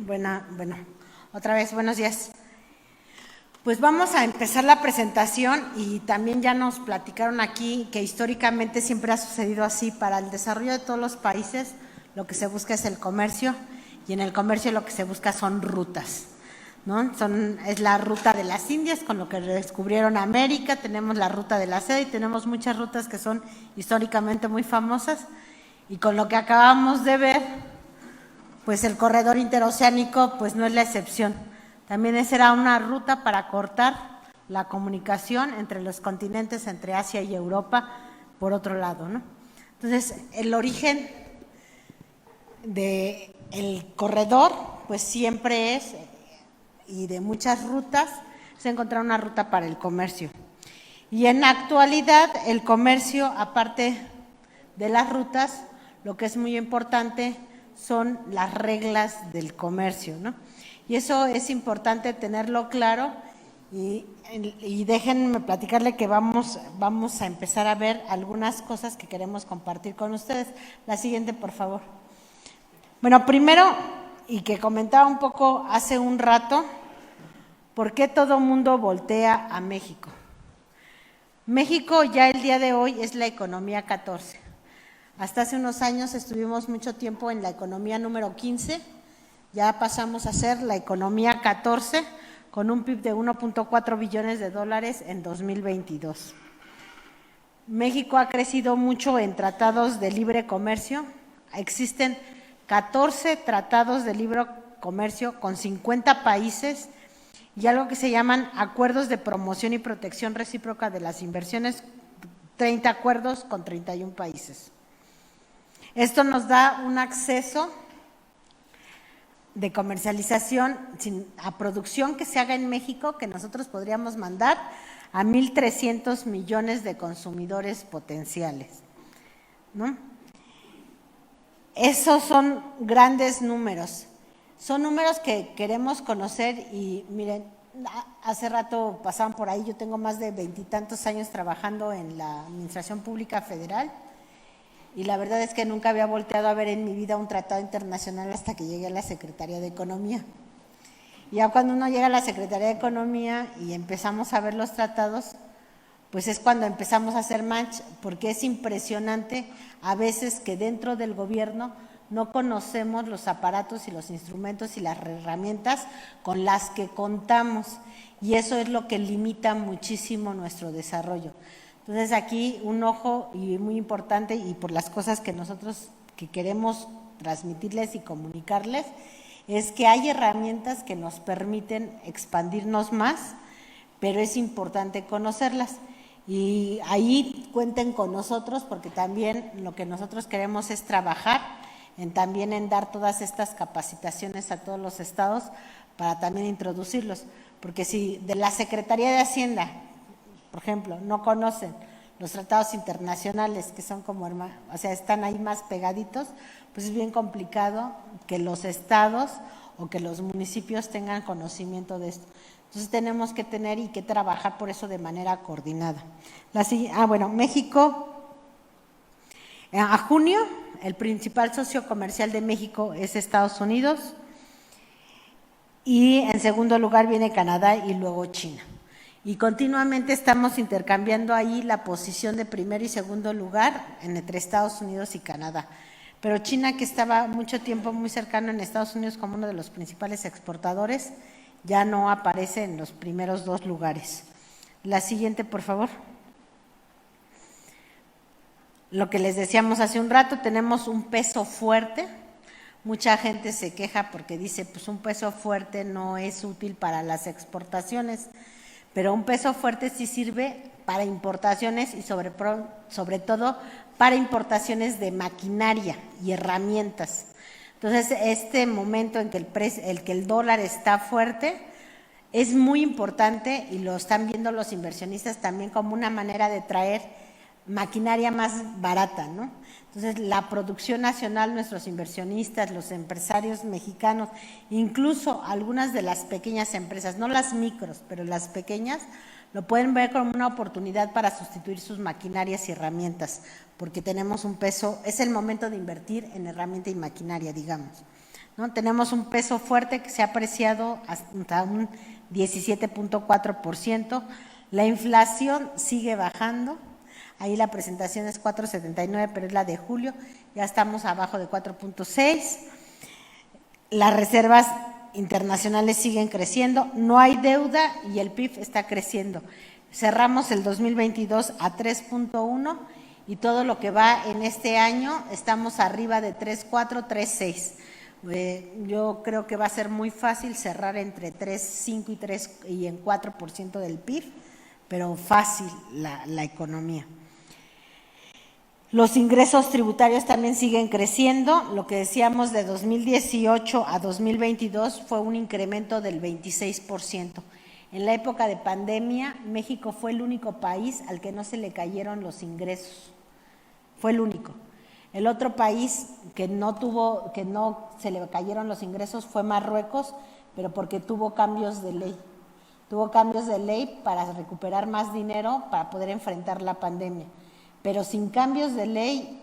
Bueno, otra vez, buenos días. Pues vamos a empezar la presentación y también ya nos platicaron aquí que históricamente siempre ha sucedido así. Para el desarrollo de todos los países lo que se busca es el comercio y en el comercio lo que se busca son rutas, ¿no? Es la ruta de las Indias con lo que descubrieron América, tenemos la ruta de la seda y tenemos muchas rutas que son históricamente muy famosas y con lo que acabamos de ver, pues el corredor interoceánico pues no es la excepción. También será una ruta para cortar la comunicación entre los continentes, entre Asia y Europa, por otro lado, ¿no? Entonces, el origen del corredor, pues siempre es, y de muchas rutas, es encontrar una ruta para el comercio. Y en la actualidad, el comercio, aparte de las rutas, lo que es muy importante son las reglas del comercio, ¿no? Y eso es importante tenerlo claro y déjenme platicarle que vamos a empezar a ver algunas cosas que queremos compartir con ustedes. La siguiente, por favor. Bueno, primero, y que comentaba un poco hace un rato, ¿por qué todo mundo voltea a México? México ya el día de hoy es la economía 14. Hasta hace unos años estuvimos mucho tiempo en la economía número 15, ya pasamos a ser la economía 14 con un PIB de 1.4 billones de dólares en 2022. México ha crecido mucho en tratados de libre comercio, existen 14 tratados de libre comercio con 50 países y algo que se llaman acuerdos de promoción y protección recíproca de las inversiones, 30 acuerdos con 31 países. Esto nos da un acceso de comercialización a producción que se haga en México, que nosotros podríamos mandar a 1,300 millones de consumidores potenciales, ¿no? Esos son grandes números. Son números que queremos conocer y miren, hace rato pasaban por ahí, yo tengo más de 20 y tantos años trabajando en la Administración Pública Federal y la verdad es que nunca había volteado a ver en mi vida un tratado internacional hasta que llegué a la Secretaría de Economía. Y ya cuando uno llega a la Secretaría de Economía y empezamos a ver los tratados, pues es cuando empezamos a hacer match, porque es impresionante a veces que dentro del gobierno no conocemos los aparatos y los instrumentos y las herramientas con las que contamos y eso es lo que limita muchísimo nuestro desarrollo. Entonces aquí un ojo y muy importante y por las cosas que nosotros que queremos transmitirles y comunicarles es que hay herramientas que nos permiten expandirnos más, pero es importante conocerlas. Y ahí cuenten con nosotros porque también lo que nosotros queremos es trabajar también en dar todas estas capacitaciones a todos los estados para también introducirlos. Porque si de la Secretaría de Hacienda, por ejemplo, no conocen los tratados internacionales que son como hermanos, o sea, están ahí más pegaditos, pues es bien complicado que los estados o que los municipios tengan conocimiento de esto. Entonces tenemos que tener y que trabajar por eso de manera coordinada. México, a junio, el principal socio comercial de México es Estados Unidos y en segundo lugar viene Canadá y luego China. Y continuamente estamos intercambiando ahí la posición de primero y segundo lugar entre Estados Unidos y Canadá. Pero China, que estaba mucho tiempo muy cercano en Estados Unidos como uno de los principales exportadores, ya no aparece en los primeros dos lugares. La siguiente, por favor. Lo que les decíamos hace un rato, tenemos un peso fuerte. Mucha gente se queja porque dice, pues un peso fuerte no es útil para las exportaciones, pero un peso fuerte sí sirve para importaciones y sobre todo para importaciones de maquinaria y herramientas. Entonces, este momento en que el dólar está fuerte es muy importante y lo están viendo los inversionistas también como una manera de traer maquinaria más barata, ¿no? Entonces, la producción nacional, nuestros inversionistas, los empresarios mexicanos, incluso algunas de las pequeñas empresas, no las micros, pero las pequeñas, lo pueden ver como una oportunidad para sustituir sus maquinarias y herramientas, porque tenemos un peso, es el momento de invertir en herramienta y maquinaria, digamos. ¿no? Tenemos un peso fuerte que se ha apreciado hasta un 17.4%. La inflación sigue bajando. Ahí la presentación es 4.79, pero es la de julio. Ya estamos abajo de 4.6. Las reservas internacionales siguen creciendo. No hay deuda y el PIB está creciendo. Cerramos el 2022 a 3.1 y todo lo que va en este año estamos arriba de 3.4, 3.6. Yo creo que va a ser muy fácil cerrar entre 3.5 y 3 y en 4% del PIB, pero fácil la economía. Los ingresos tributarios también siguen creciendo. Lo que decíamos de 2018 a 2022 fue un incremento del 26%. En la época de pandemia, México fue el único país al que no se le cayeron los ingresos. Fue el único. El otro país que no se le cayeron los ingresos fue Marruecos, pero porque tuvo cambios de ley. Tuvo cambios de ley para recuperar más dinero para poder enfrentar la pandemia. Pero sin cambios de ley,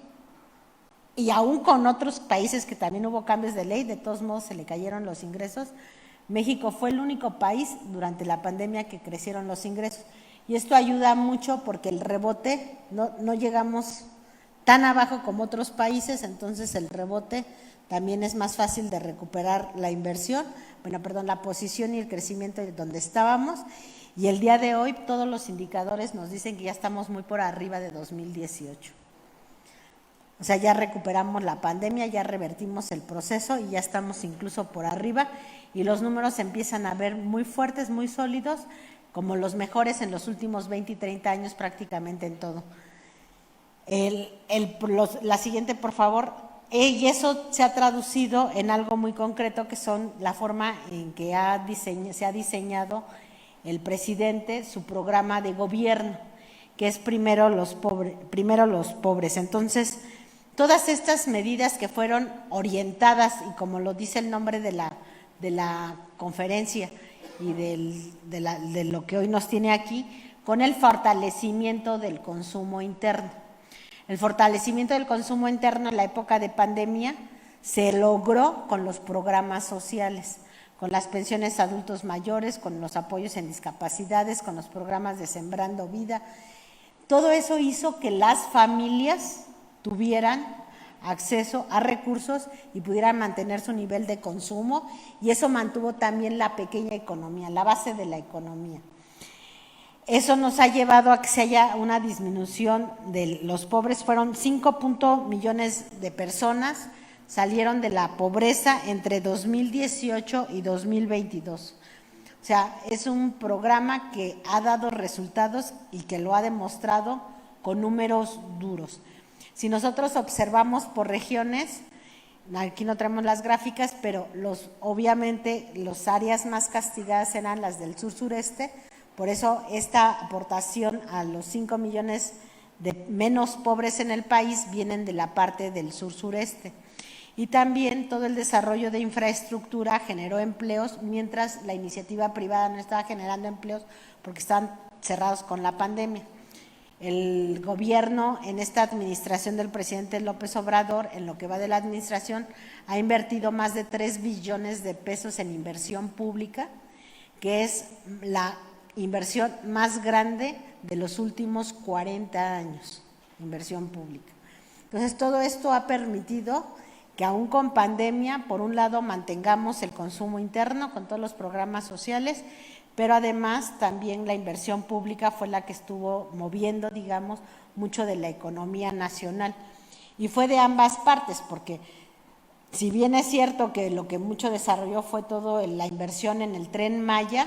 y aún con otros países que también hubo cambios de ley, de todos modos se le cayeron los ingresos. México fue el único país durante la pandemia que crecieron los ingresos. Y esto ayuda mucho porque el rebote, no llegamos tan abajo como otros países, entonces el rebote también es más fácil de recuperar la inversión, la posición y el crecimiento de donde estábamos. Y el día de hoy todos los indicadores nos dicen que ya estamos muy por arriba de 2018. O sea, ya recuperamos la pandemia, ya revertimos el proceso y ya estamos incluso por arriba y los números se empiezan a ver muy fuertes, muy sólidos, como los mejores en los últimos 20 y 30 años prácticamente en todo. La siguiente, por favor. Y eso se ha traducido en algo muy concreto, que son la forma en que se ha diseñado el presidente su programa de gobierno, que es primero los pobres. Entonces, todas estas medidas que fueron orientadas, y como lo dice el nombre de la conferencia y de lo que hoy nos tiene aquí, con el fortalecimiento del consumo interno. El fortalecimiento del consumo interno en la época de pandemia se logró con los programas sociales, con las pensiones a adultos mayores, con los apoyos en discapacidades, con los programas de Sembrando Vida. Todo eso hizo que las familias tuvieran acceso a recursos y pudieran mantener su nivel de consumo, y eso mantuvo también la pequeña economía, la base de la economía. Eso nos ha llevado a que se haya una disminución de los pobres. Fueron 5 millones de personas salieron de la pobreza entre 2018 y 2022. O sea, es un programa que ha dado resultados y que lo ha demostrado con números duros. Si nosotros observamos por regiones, aquí no traemos las gráficas, pero obviamente las áreas más castigadas eran las del sur-sureste. Por eso esta aportación a los 5 millones de menos pobres en el país vienen de la parte del sur-sureste. Y también todo el desarrollo de infraestructura generó empleos, mientras la iniciativa privada no estaba generando empleos porque estaban cerrados con la pandemia. El gobierno, en esta administración del presidente López Obrador, en lo que va de la administración, ha invertido más de 3 billones de pesos en inversión pública, que es la inversión más grande de los últimos 40 años, inversión pública. Entonces, todo esto ha permitido que aún con pandemia, por un lado, mantengamos el consumo interno con todos los programas sociales, pero además también la inversión pública fue la que estuvo moviendo, digamos, mucho de la economía nacional. Y fue de ambas partes, porque si bien es cierto que lo que mucho desarrolló fue todo la inversión en el Tren Maya,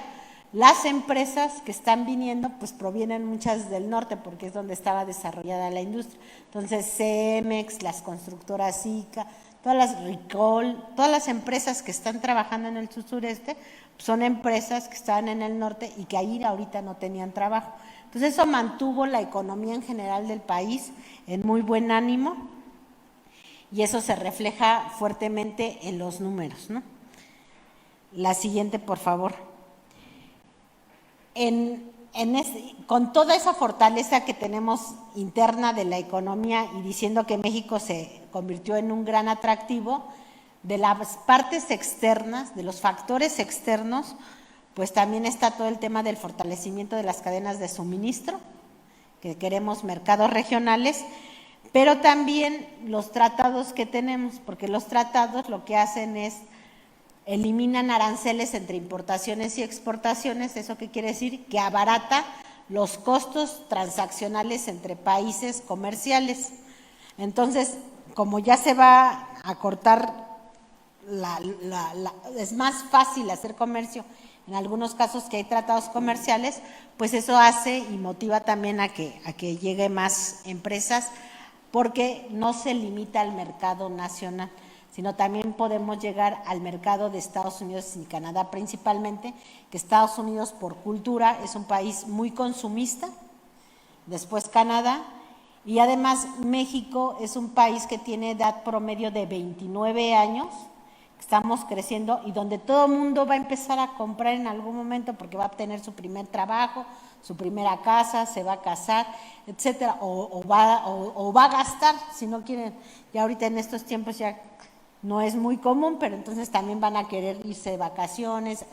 las empresas que están viniendo pues provienen muchas del norte, porque es donde estaba desarrollada la industria. Entonces CEMEX, las constructoras ICA, todas las Ricol, todas las empresas que están trabajando en el sureste son empresas que están en el norte y que ahí ahorita no tenían trabajo. Entonces eso mantuvo la economía en general del país en muy buen ánimo, y eso se refleja fuertemente en los números, ¿no? La siguiente, por favor. Con toda esa fortaleza que tenemos interna de la economía y diciendo que México se convirtió en un gran atractivo, De las partes externas, de los factores externos, pues también está todo el tema del fortalecimiento de las cadenas de suministro, que queremos mercados regionales, pero también los tratados que tenemos, porque los tratados lo que hacen es eliminan aranceles entre importaciones y exportaciones. ¿Eso qué quiere decir? Que abarata los costos transaccionales entre países comerciales. Entonces, como ya se va a cortar, es más fácil hacer comercio en algunos casos que hay tratados comerciales, pues eso hace y motiva también a que llegue más empresas, porque no se limita al mercado nacional, sino también podemos llegar al mercado de Estados Unidos y Canadá principalmente, que Estados Unidos por cultura es un país muy consumista, después Canadá, y además México es un país que tiene edad promedio de 29 años, estamos creciendo y donde todo el mundo va a empezar a comprar en algún momento porque va a obtener su primer trabajo, su primera casa, se va a casar, etcétera, o va a gastar, si no quieren, ya ahorita en estos tiempos ya no es muy común, pero entonces también van a querer irse de vacaciones.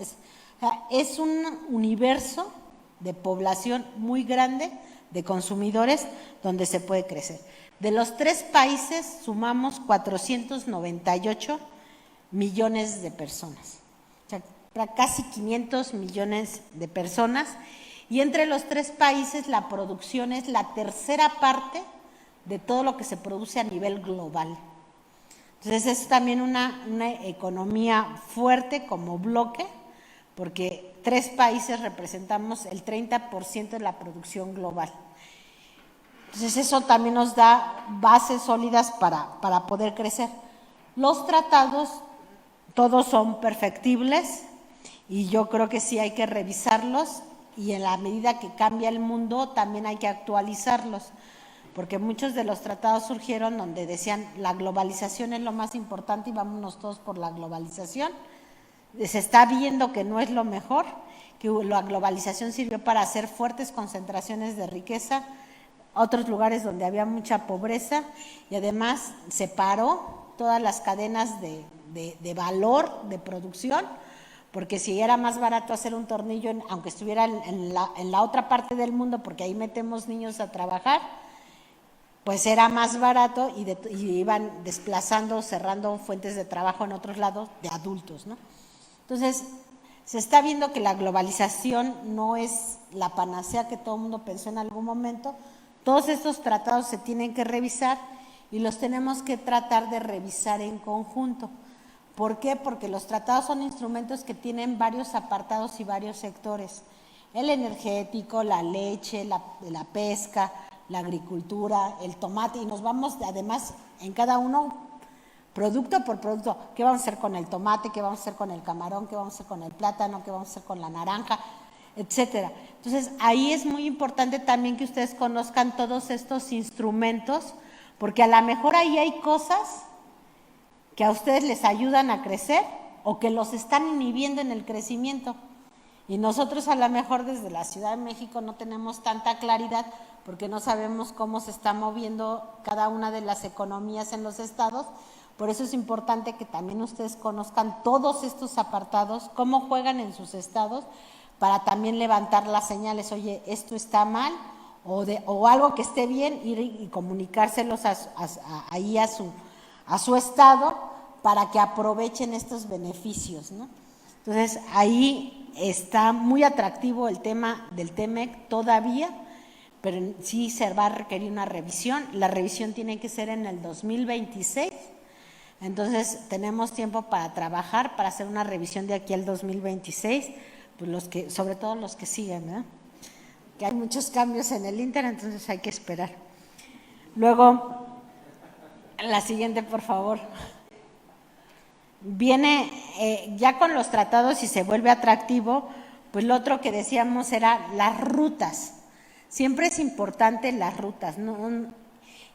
Es un universo de población muy grande, de consumidores, donde se puede crecer. De los 3 países sumamos 498 millones de personas, o sea, casi 500 millones de personas, y entre los 3 países la producción es la tercera parte de todo lo que se produce a nivel global. Entonces es también una economía fuerte como bloque, porque 3 países representamos el 30% de la producción global. Entonces eso también nos da bases sólidas para poder crecer. Los tratados todos son perfectibles y yo creo que sí hay que revisarlos, y en la medida que cambia el mundo también hay que actualizarlos, porque muchos de los tratados surgieron donde decían la globalización es lo más importante y vámonos todos por la globalización. Se está viendo que no es lo mejor, que la globalización sirvió para hacer fuertes concentraciones de riqueza, otros lugares donde había mucha pobreza, y además separó todas las cadenas de valor de producción, porque si era más barato hacer un tornillo, aunque estuviera en la otra parte del mundo, porque ahí metemos niños a trabajar, pues era más barato y iban desplazando, cerrando fuentes de trabajo en otros lados de adultos, ¿no? Entonces, se está viendo que la globalización no es la panacea que todo el mundo pensó en algún momento. Todos estos tratados se tienen que revisar y los tenemos que tratar de revisar en conjunto. ¿Por qué? Porque los tratados son instrumentos que tienen varios apartados y varios sectores. El energético, la leche, la pesca, la agricultura, el tomate, y nos vamos además en cada uno producto por producto. ¿Qué vamos a hacer con el tomate? ¿Qué vamos a hacer con el camarón? ¿Qué vamos a hacer con el plátano? ¿Qué vamos a hacer con la naranja? Etcétera. Entonces, ahí es muy importante también que ustedes conozcan todos estos instrumentos, porque a lo mejor ahí hay cosas que a ustedes les ayudan a crecer o que los están inhibiendo en el crecimiento. Y nosotros a lo mejor desde la Ciudad de México no tenemos tanta claridad porque no sabemos cómo se está moviendo cada una de las economías en los estados. Por eso es importante que también ustedes conozcan todos estos apartados, cómo juegan en sus estados, para también levantar las señales. Oye, esto está mal, o algo que esté bien, ir y comunicárselos ahí a su estado para que aprovechen estos beneficios, ¿no? Entonces, ahí está muy atractivo el tema del TEMEC todavía, pero sí se va a requerir una revisión. La revisión tiene que ser en el 2026, entonces tenemos tiempo para trabajar, para hacer una revisión de aquí al 2026, pues sobre todo los que siguen, ¿verdad? Que hay muchos cambios en el Inter, entonces hay que esperar. Luego, la siguiente, por favor. Viene ya con los tratados y se vuelve atractivo, pues lo otro que decíamos era las rutas. Siempre es importante las rutas, ¿no?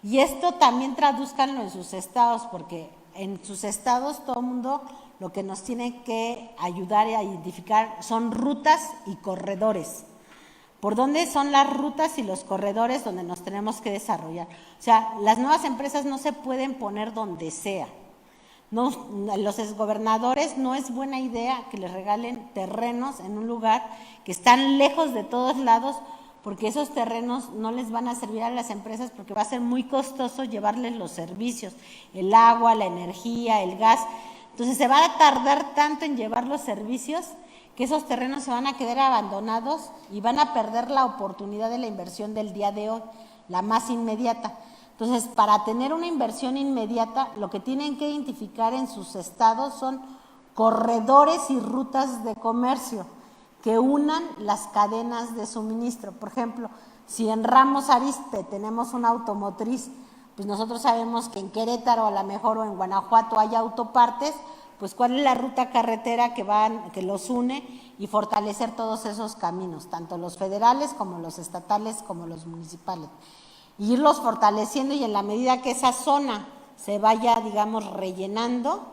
Y esto también tradúzcanlo en sus estados, porque en sus estados todo el mundo lo que nos tiene que ayudar a identificar son rutas y corredores. ¿Por dónde son las rutas y los corredores donde nos tenemos que desarrollar? O sea, las nuevas empresas no se pueden poner donde sea. No, los exgobernadores no es buena idea que les regalen terrenos en un lugar que están lejos de todos lados, porque esos terrenos no les van a servir a las empresas porque va a ser muy costoso llevarles los servicios, el agua, la energía, el gas. Entonces se va a tardar tanto en llevar los servicios que esos terrenos se van a quedar abandonados y van a perder la oportunidad de la inversión del día de hoy, la más inmediata. Entonces, para tener una inversión inmediata, lo que tienen que identificar en sus estados son corredores y rutas de comercio que unan las cadenas de suministro. Por ejemplo, si en Ramos Arizpe tenemos una automotriz, pues nosotros sabemos que en Querétaro a lo mejor o en Guanajuato hay autopartes, pues cuál es la ruta carretera que los une y fortalecer todos esos caminos, tanto los federales como los estatales como los municipales. Y irlos fortaleciendo, y en la medida que esa zona se vaya, digamos, rellenando,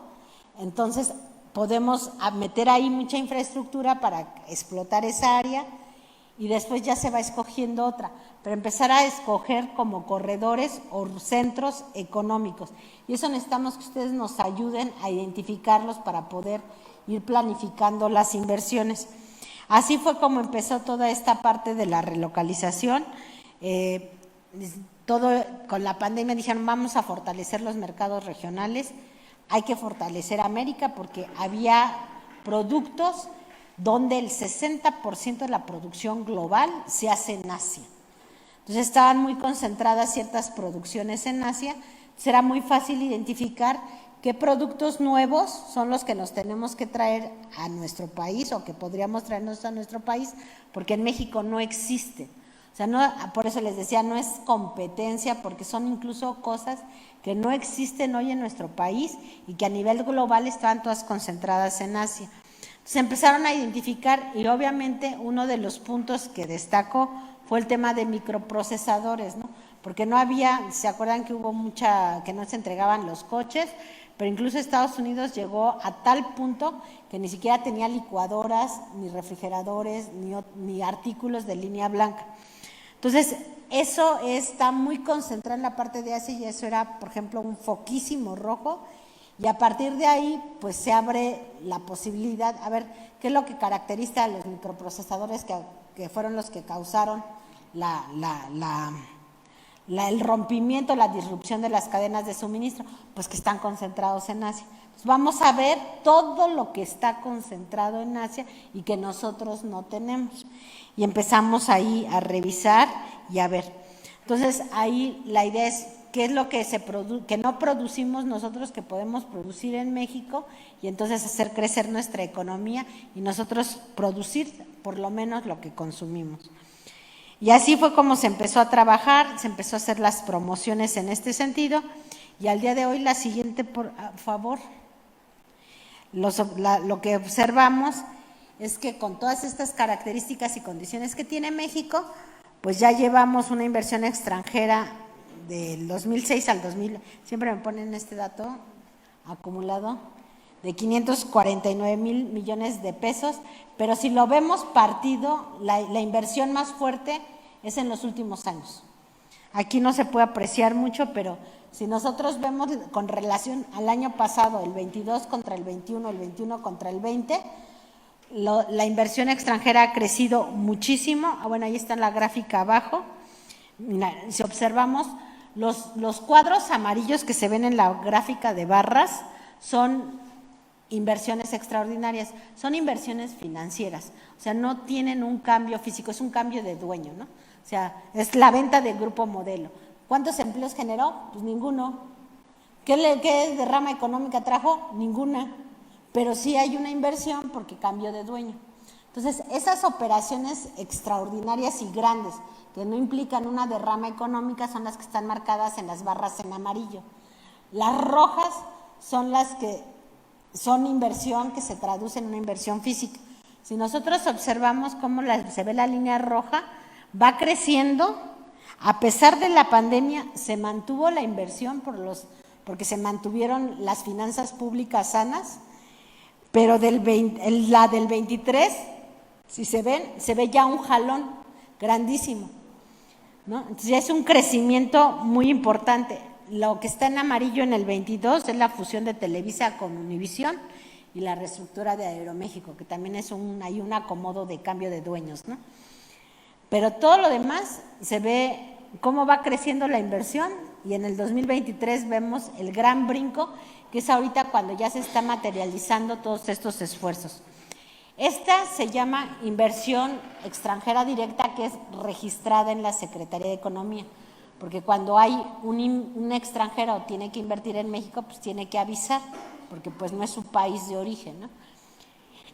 entonces podemos meter ahí mucha infraestructura para explotar esa área y después ya se va escogiendo otra, pero empezar a escoger como corredores o centros económicos. Y eso necesitamos que ustedes nos ayuden a identificarlos para poder ir planificando las inversiones. Así fue como empezó toda esta parte de la relocalización. Todo con la pandemia dijeron vamos a fortalecer los mercados regionales, hay que fortalecer América porque había productos donde el 60% de la producción global se hace en Asia. Entonces estaban muy concentradas ciertas producciones en Asia, será muy fácil identificar qué productos nuevos son los que nos tenemos que traer a nuestro país o que podríamos traernos a nuestro país, porque en México no existen. O sea, no, por eso les decía, no es competencia, porque son incluso cosas que no existen hoy en nuestro país y que a nivel global estaban todas concentradas en Asia. Entonces empezaron a identificar y obviamente uno de los puntos que destacó fue el tema de microprocesadores, ¿no? Porque no había, ¿se acuerdan que hubo que no se entregaban los coches? Pero incluso Estados Unidos llegó a tal punto que ni siquiera tenía licuadoras, ni refrigeradores, ni artículos de línea blanca. Entonces, eso está muy concentrado en la parte de Asia y eso era, por ejemplo, un foquísimo rojo y a partir de ahí, pues se abre la posibilidad, a ver, ¿qué es lo que caracteriza a los microprocesadores que fueron los que causaron el rompimiento, la disrupción de las cadenas de suministro? Pues que están concentrados en Asia. Entonces, vamos a ver todo lo que está concentrado en Asia y que nosotros no tenemos. Y empezamos ahí a revisar y a ver. Entonces, ahí la idea es qué es lo que que no producimos nosotros, que podemos producir en México, y entonces hacer crecer nuestra economía y nosotros producir por lo menos lo que consumimos. Y así fue como se empezó a trabajar, se empezó a hacer las promociones en este sentido, y al día de hoy la siguiente, por favor. Lo que observamos es que con todas estas características y condiciones que tiene México, pues ya llevamos una inversión extranjera del 2006 al 2000, siempre me ponen este dato acumulado, de 549 mil millones de pesos, pero si lo vemos partido, la inversión más fuerte es en los últimos años. Aquí no se puede apreciar mucho, pero si nosotros vemos con relación al año pasado, el 22 contra el 21, el 21 contra el 20, la inversión extranjera ha crecido muchísimo. Bueno, ahí está en la gráfica abajo. Mira, si observamos, los cuadros amarillos que se ven en la gráfica de barras son inversiones extraordinarias, son inversiones financieras, o sea, no tienen un cambio físico, es un cambio de dueño, ¿no? O sea, es la venta de Grupo Modelo. ¿Cuántos empleos generó? Pues ninguno. ¿Qué derrama económica trajo? Ninguna. Pero sí hay una inversión porque cambió de dueño. Entonces, esas operaciones extraordinarias y grandes que no implican una derrama económica son las que están marcadas en las barras en amarillo. Las rojas son las que son inversión que se traduce en una inversión física. Si nosotros observamos cómo se ve la línea roja, va creciendo, a pesar de la pandemia, se mantuvo la inversión porque se mantuvieron las finanzas públicas sanas, pero la del 23, si se ve ya un jalón grandísimo, ¿no? Entonces ya es un crecimiento muy importante. lo que está en amarillo en el 22 es la fusión de Televisa con Univisión y la reestructura de Aeroméxico, que también es hay un acomodo de cambio de dueños, ¿no? Pero todo lo demás se ve cómo va creciendo la inversión y en el 2023 vemos el gran brinco, que es ahorita cuando ya se está materializando todos estos esfuerzos. Esta se llama inversión extranjera directa, que es registrada en la Secretaría de Economía, porque cuando hay un extranjero tiene que invertir en México, pues tiene que avisar, porque pues no es su país de origen, ¿no?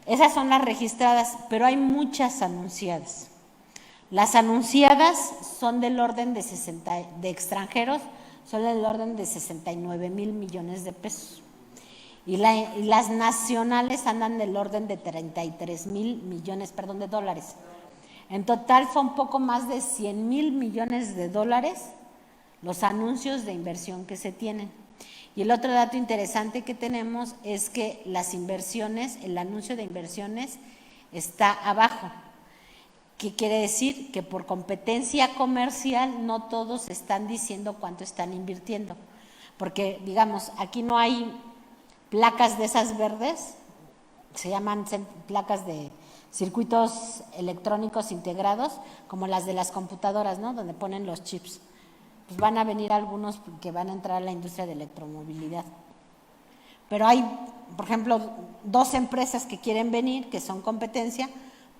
Esas son las registradas, pero hay muchas anunciadas. Las anunciadas son del orden de extranjeros, son del orden de 69,000 millones de pesos. Y las nacionales andan del orden de 33,000 millones, de dólares. En total son poco más de 100,000 millones de dólares los anuncios de inversión que se tienen. Y el otro dato interesante que tenemos es que las inversiones, el anuncio de inversiones está abajo. ¿Qué quiere decir? Que por competencia comercial no todos están diciendo cuánto están invirtiendo. Porque, digamos, aquí no hay placas de esas verdes, se llaman placas de circuitos electrónicos integrados, como las de las computadoras, ¿no? Donde ponen los chips. Pues van a venir algunos que van a entrar a la industria de electromovilidad. Pero hay, por ejemplo, 2 empresas que quieren venir, que son competencia,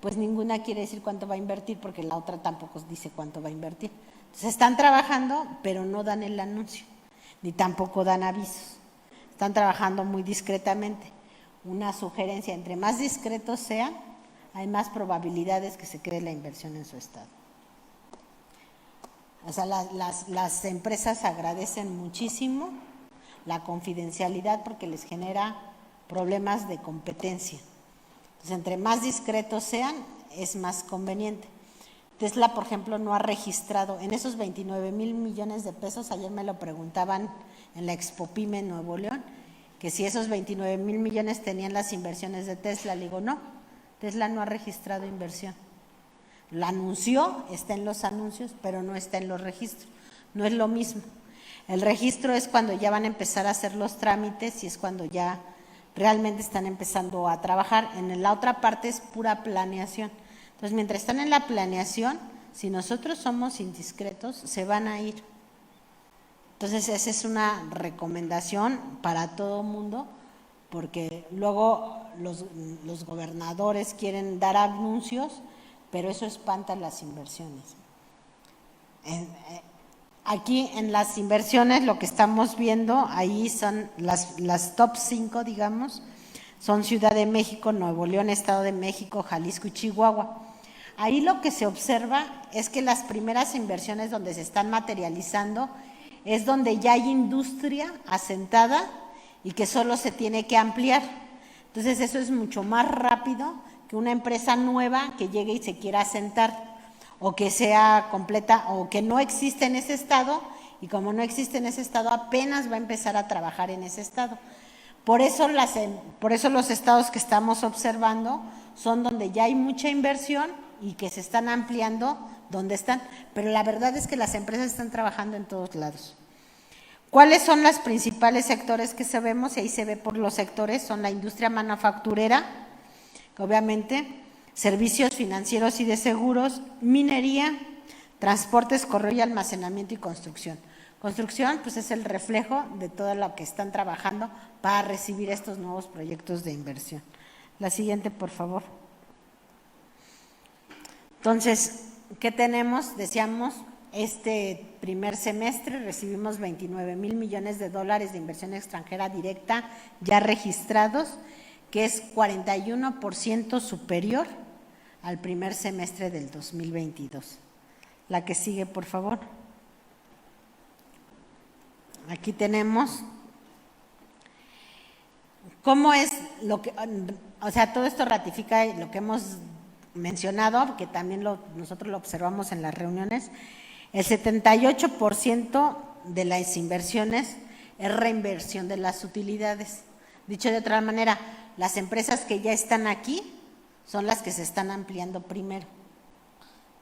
pues ninguna quiere decir cuánto va a invertir, porque la otra tampoco dice cuánto va a invertir. Entonces están trabajando, pero no dan el anuncio, ni tampoco dan avisos. Están trabajando muy discretamente. Una sugerencia, entre más discretos sean, hay más probabilidades que se quede la inversión en su estado. O sea, las empresas agradecen muchísimo la confidencialidad porque les genera problemas de competencia. Entonces, entre más discretos sean, es más conveniente. Tesla, por ejemplo, no ha registrado en esos 29,000 millones de pesos, ayer me lo preguntaban en la Expo Pyme Nuevo León, que si esos 29,000 millones tenían las inversiones de Tesla. Le digo, no, Tesla no ha registrado inversión. Lo anunció, está en los anuncios, pero no está en los registros. No es lo mismo. El registro es cuando ya van a empezar a hacer los trámites y es cuando ya realmente están empezando a trabajar. En la otra parte es pura planeación. Entonces, mientras están en la planeación, si nosotros somos indiscretos, se van a ir. Entonces, esa es una recomendación para todo mundo, porque luego los gobernadores quieren dar anuncios, pero eso espanta las inversiones. Aquí en las inversiones lo que estamos viendo, ahí son las top 5, digamos, son Ciudad de México, Nuevo León, Estado de México, Jalisco y Chihuahua. Ahí lo que se observa es que las primeras inversiones donde se están materializando es donde ya hay industria asentada y que solo se tiene que ampliar. Entonces eso es mucho más rápido que una empresa nueva que llegue y se quiera asentar, o que sea completa, o que no existe en ese estado, y como no existe en ese estado, apenas va a empezar a trabajar en ese estado. Por eso los estados que estamos observando son donde ya hay mucha inversión y que se están ampliando donde están, pero la verdad es que las empresas están trabajando en todos lados. ¿Cuáles son los principales sectores que sabemos? Y ahí se ve por los sectores, son la industria manufacturera, obviamente, servicios financieros y de seguros, minería, transportes, correo y almacenamiento y construcción. Construcción, pues es el reflejo de todo lo que están trabajando para recibir estos nuevos proyectos de inversión. La siguiente, por favor. Entonces, ¿qué tenemos? Decíamos, este primer semestre recibimos 29,000 millones de dólares de inversión extranjera directa ya registrados, que es 41% superior al primer semestre del 2022. La que sigue, por favor. Aquí tenemos cómo es lo que, o sea, todo esto ratifica lo que hemos mencionado, que también nosotros lo observamos en las reuniones. El 78% de las inversiones es reinversión de las utilidades. Dicho de otra manera, las empresas que ya están aquí son las que se están ampliando primero,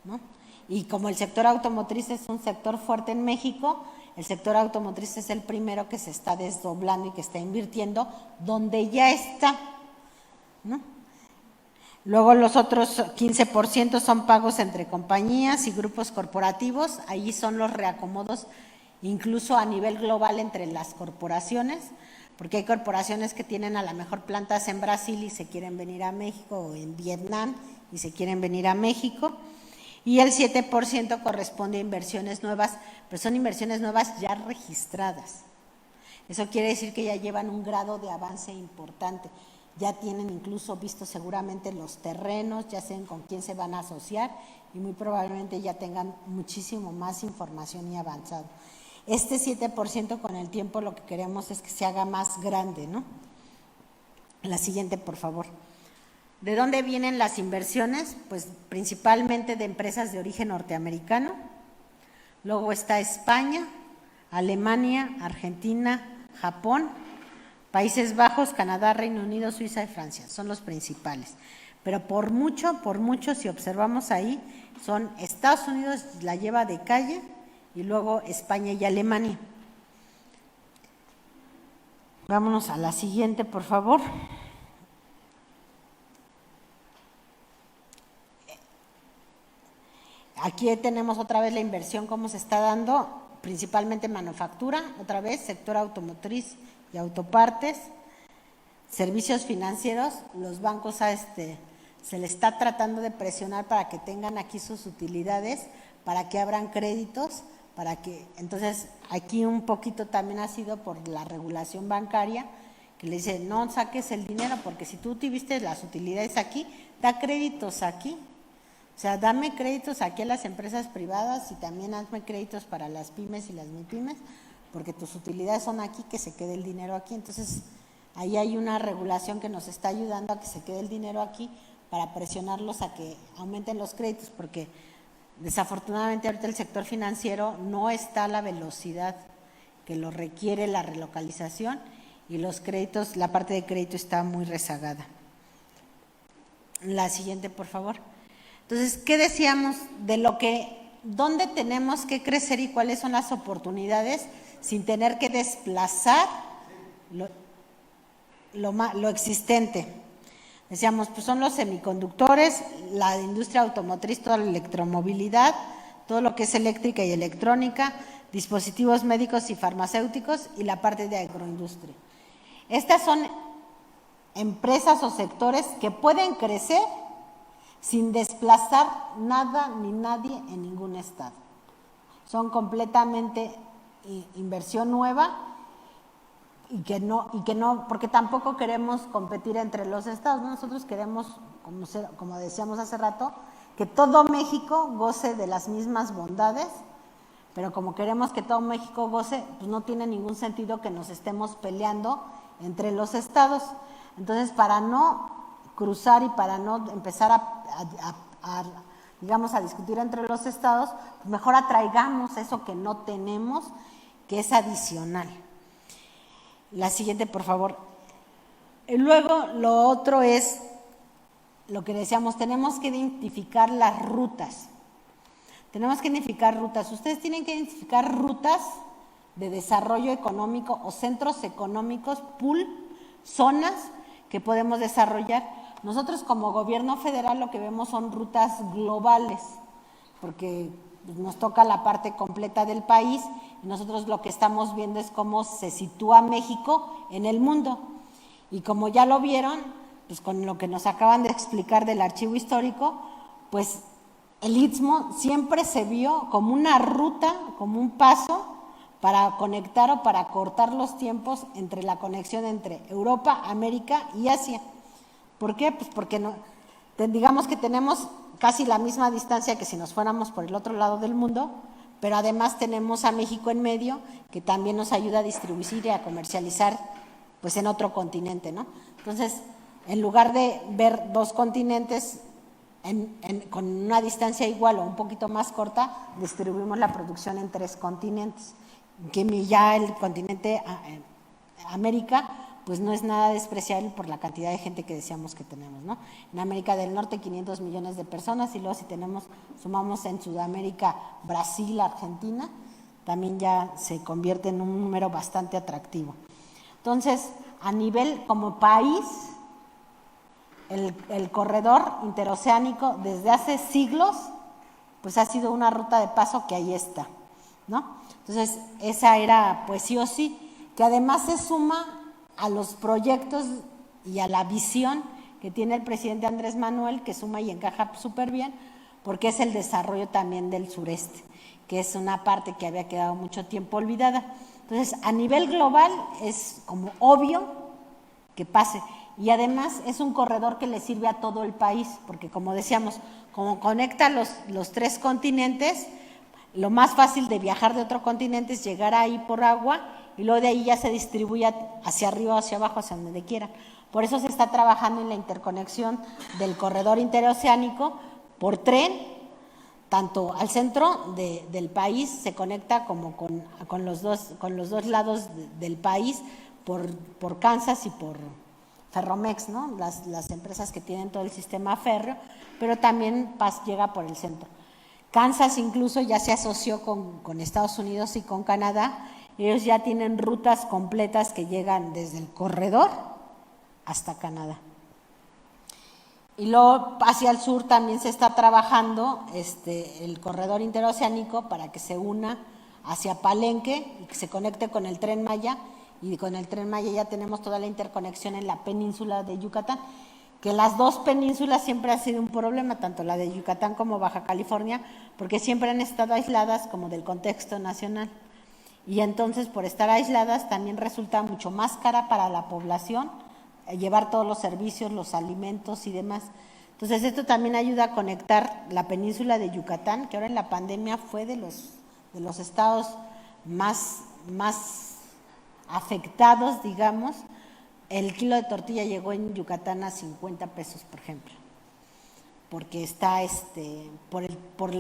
¿no? Y como el sector automotriz es un sector fuerte en México, el sector automotriz es el primero que se está desdoblando y que está invirtiendo donde ya está, ¿no? Luego los otros 15% son pagos entre compañías y grupos corporativos, ahí son los reacomodos incluso a nivel global entre las corporaciones, porque hay corporaciones que tienen a lo mejor plantas en Brasil y se quieren venir a México, o en Vietnam y se quieren venir a México, y el 7% corresponde a inversiones nuevas, pero son inversiones nuevas ya registradas. Eso quiere decir que ya llevan un grado de avance importante. Ya tienen incluso visto seguramente los terrenos, ya saben con quién se van a asociar y muy probablemente ya tengan muchísimo más información y avanzado. Este 7% con el tiempo lo que queremos es que se haga más grande, ¿no? La siguiente, por favor. ¿De dónde vienen las inversiones? Pues principalmente de empresas de origen norteamericano. Luego está España, Alemania, Argentina, Japón, Países Bajos, Canadá, Reino Unido, Suiza y Francia, son los principales. Pero por mucho, si observamos ahí, son Estados Unidos la lleva de calle y luego España y Alemania. Vámonos a la siguiente, por favor. Aquí tenemos otra vez la inversión, cómo se está dando, principalmente manufactura, otra vez, sector automotriz y autopartes, servicios financieros, los bancos se le está tratando de presionar para que tengan aquí sus utilidades, para que abran créditos, para que, entonces aquí un poquito también ha sido por la regulación bancaria, que le dice, no saques el dinero, porque si tú tuviste las utilidades aquí, da créditos aquí. O sea, dame créditos aquí a las empresas privadas y también hazme créditos para las pymes y las MIPYMES, porque tus utilidades son aquí, que se quede el dinero aquí. Entonces, ahí hay una regulación que nos está ayudando a que se quede el dinero aquí para presionarlos a que aumenten los créditos, porque desafortunadamente ahorita el sector financiero no está a la velocidad que lo requiere la relocalización y los créditos, la parte de crédito está muy rezagada. La siguiente, por favor. Entonces, ¿qué decíamos de dónde tenemos que crecer y cuáles son las oportunidades sin tener que desplazar lo existente? Decíamos, pues son los semiconductores, la industria automotriz, toda la electromovilidad, todo lo que es eléctrica y electrónica, dispositivos médicos y farmacéuticos y la parte de agroindustria. Estas son empresas o sectores que pueden crecer sin desplazar nada ni nadie en ningún estado. Son completamente inversión nueva y que no, porque tampoco queremos competir entre los estados, ¿no? Nosotros queremos, como decíamos hace rato, que todo México goce de las mismas bondades, pero como queremos que todo México goce, pues no tiene ningún sentido que nos estemos peleando entre los estados. Entonces, para no cruzar y para no empezar a discutir entre los estados, pues mejor atraigamos eso que no tenemos, que es adicional. La siguiente, por favor. Y luego, lo otro es lo que decíamos, tenemos que identificar las rutas. Tenemos que identificar rutas. Ustedes tienen que identificar rutas de desarrollo económico o centros económicos, pool, zonas que podemos desarrollar. Nosotros como gobierno federal lo que vemos son rutas globales, porque nos toca la parte completa del país y nosotros lo que estamos viendo es cómo se sitúa México en el mundo. Y como ya lo vieron, pues con lo que nos acaban de explicar del archivo histórico, pues el Istmo siempre se vio como una ruta, como un paso para conectar o para cortar los tiempos entre la conexión entre Europa, América y Asia. ¿Por qué? Pues porque no, digamos que tenemos casi la misma distancia que si nos fuéramos por el otro lado del mundo, pero además tenemos a México en medio, que también nos ayuda a distribuir y a comercializar pues en otro continente, ¿no? Entonces, en lugar de ver dos continentes con una distancia igual o un poquito más corta, distribuimos la producción en 3 continentes, que ya el continente América pues no es nada despreciable por la cantidad de gente que decíamos que tenemos, ¿no? En América del Norte 500 millones de personas y luego si sumamos en Sudamérica Brasil, Argentina, también ya se convierte en un número bastante atractivo. Entonces, a nivel como país, el corredor interoceánico desde hace siglos, pues ha sido una ruta de paso que ahí está, ¿no? Entonces, esa era, pues sí o sí, que además se suma a los proyectos y a la visión que tiene el presidente Andrés Manuel, que suma y encaja súper bien, porque es el desarrollo también del sureste, que es una parte que había quedado mucho tiempo olvidada. Entonces, a nivel global es como obvio que pase. Y además es un corredor que le sirve a todo el país, porque como decíamos, como conecta los 3 continentes, lo más fácil de viajar de otro continente es llegar ahí por agua y luego de ahí ya se distribuye hacia arriba o hacia abajo, hacia donde quiera. Por eso se está trabajando en la interconexión del corredor interoceánico por tren, tanto al centro del país se conecta como con los dos lados del país por Kansas y por Ferromex, ¿no? Las empresas que tienen todo el sistema férreo, pero también llega por el centro. Kansas incluso ya se asoció con Estados Unidos y con Canadá. Ellos ya tienen rutas completas que llegan desde el corredor hasta Canadá. Y luego hacia el sur también se está trabajando el corredor interoceánico para que se una hacia Palenque y que se conecte con el Tren Maya, y con el Tren Maya ya tenemos toda la interconexión en la península de Yucatán, que las 2 penínsulas siempre ha sido un problema, tanto la de Yucatán como Baja California, porque siempre han estado aisladas como del contexto nacional. Y entonces, por estar aisladas, también resulta mucho más cara para la población llevar todos los servicios, los alimentos y demás. Entonces, esto también ayuda a conectar la península de Yucatán, que ahora en la pandemia fue de los estados más afectados, digamos. El kilo de tortilla llegó en Yucatán a 50 pesos, por ejemplo, porque está por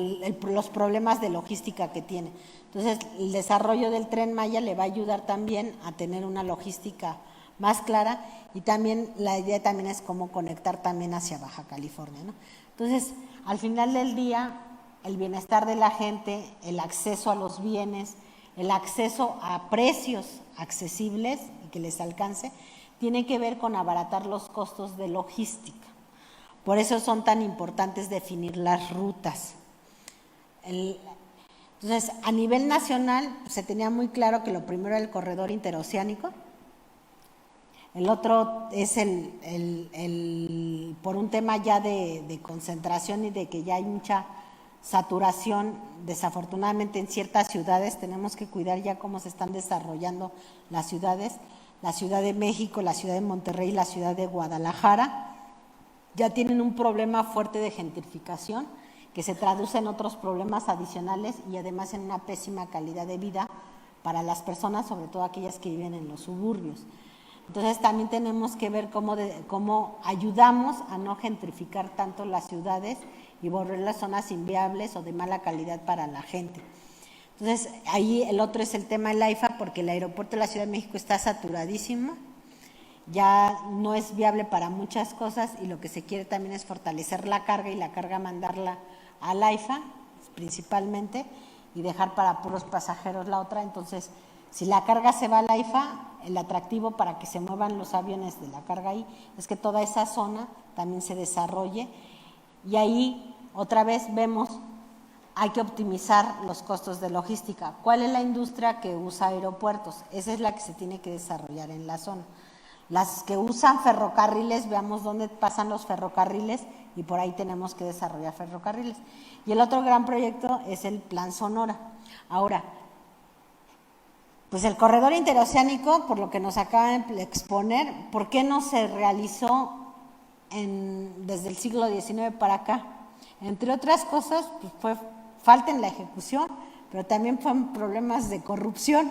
los problemas de logística que tiene. Entonces, el desarrollo del Tren Maya le va a ayudar también a tener una logística más clara, y también la idea también es cómo conectar también hacia Baja California, ¿no? Entonces, al final del día, el bienestar de la gente, el acceso a los bienes, el acceso a precios accesibles y que les alcance, tiene que ver con abaratar los costos de logística. Por eso son tan importantes definir las rutas. Entonces, a nivel nacional, se tenía muy claro que lo primero era el corredor interoceánico. El otro es por un tema ya de concentración y de que ya hay mucha saturación, desafortunadamente en ciertas ciudades. Tenemos que cuidar ya cómo se están desarrollando las ciudades. La Ciudad de México, la Ciudad de Monterrey y la Ciudad de Guadalajara ya tienen un problema fuerte de gentrificación que se traduce en otros problemas adicionales y además en una pésima calidad de vida para las personas, sobre todo aquellas que viven en los suburbios. Entonces también tenemos que ver cómo ayudamos a no gentrificar tanto las ciudades y volver las zonas inviables o de mala calidad para la gente. Entonces ahí el otro es el tema del AIFA, porque el aeropuerto de la Ciudad de México está saturadísimo, ya no es viable para muchas cosas, y lo que se quiere también es fortalecer la carga y la carga mandarla al AIFA principalmente y dejar para puros pasajeros la otra. Entonces, si la carga se va al AIFA, el atractivo para que se muevan los aviones de la carga ahí es que toda esa zona también se desarrolle, y ahí otra vez vemos, hay que optimizar los costos de logística. ¿Cuál es la industria que usa aeropuertos? Esa es la que se tiene que desarrollar en la zona. Las que usan ferrocarriles, veamos dónde pasan los ferrocarriles y por ahí tenemos que desarrollar ferrocarriles. Y el otro gran proyecto es el Plan Sonora. Ahora, pues el corredor interoceánico, por lo que nos acaban de exponer, ¿por qué no se realizó desde el siglo XIX para acá? Entre otras cosas, pues fue falta en la ejecución, pero también fueron problemas de corrupción,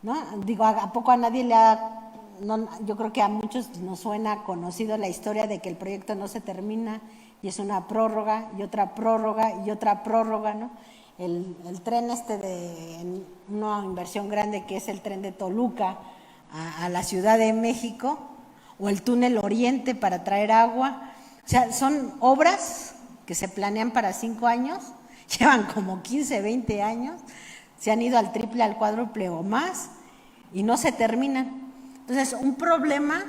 ¿no? Digo, ¿a poco a nadie le ha...? No, yo creo que a muchos nos suena conocido la historia de que el proyecto no se termina y es una prórroga y otra prórroga y otra prórroga, ¿no? El tren de una inversión grande que es el tren de Toluca a la Ciudad de México, o el túnel Oriente para traer agua. O sea, son obras que se planean para 5 años, llevan como 15, 20 años, se han ido al triple, al cuádruple o más y no se terminan. Entonces, un problema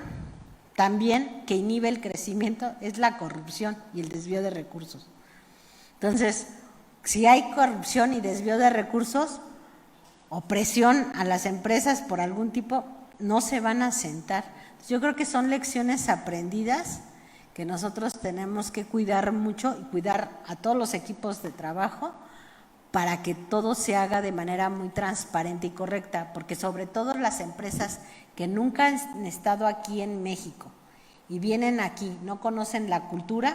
también que inhibe el crecimiento es la corrupción y el desvío de recursos. Entonces, si hay corrupción y desvío de recursos o presión a las empresas por algún tipo, no se van a sentar. Yo creo que son lecciones aprendidas que nosotros tenemos que cuidar mucho y cuidar a todos los equipos de trabajo para que todo se haga de manera muy transparente y correcta, porque sobre todo las empresas que nunca han estado aquí en México y vienen aquí, no conocen la cultura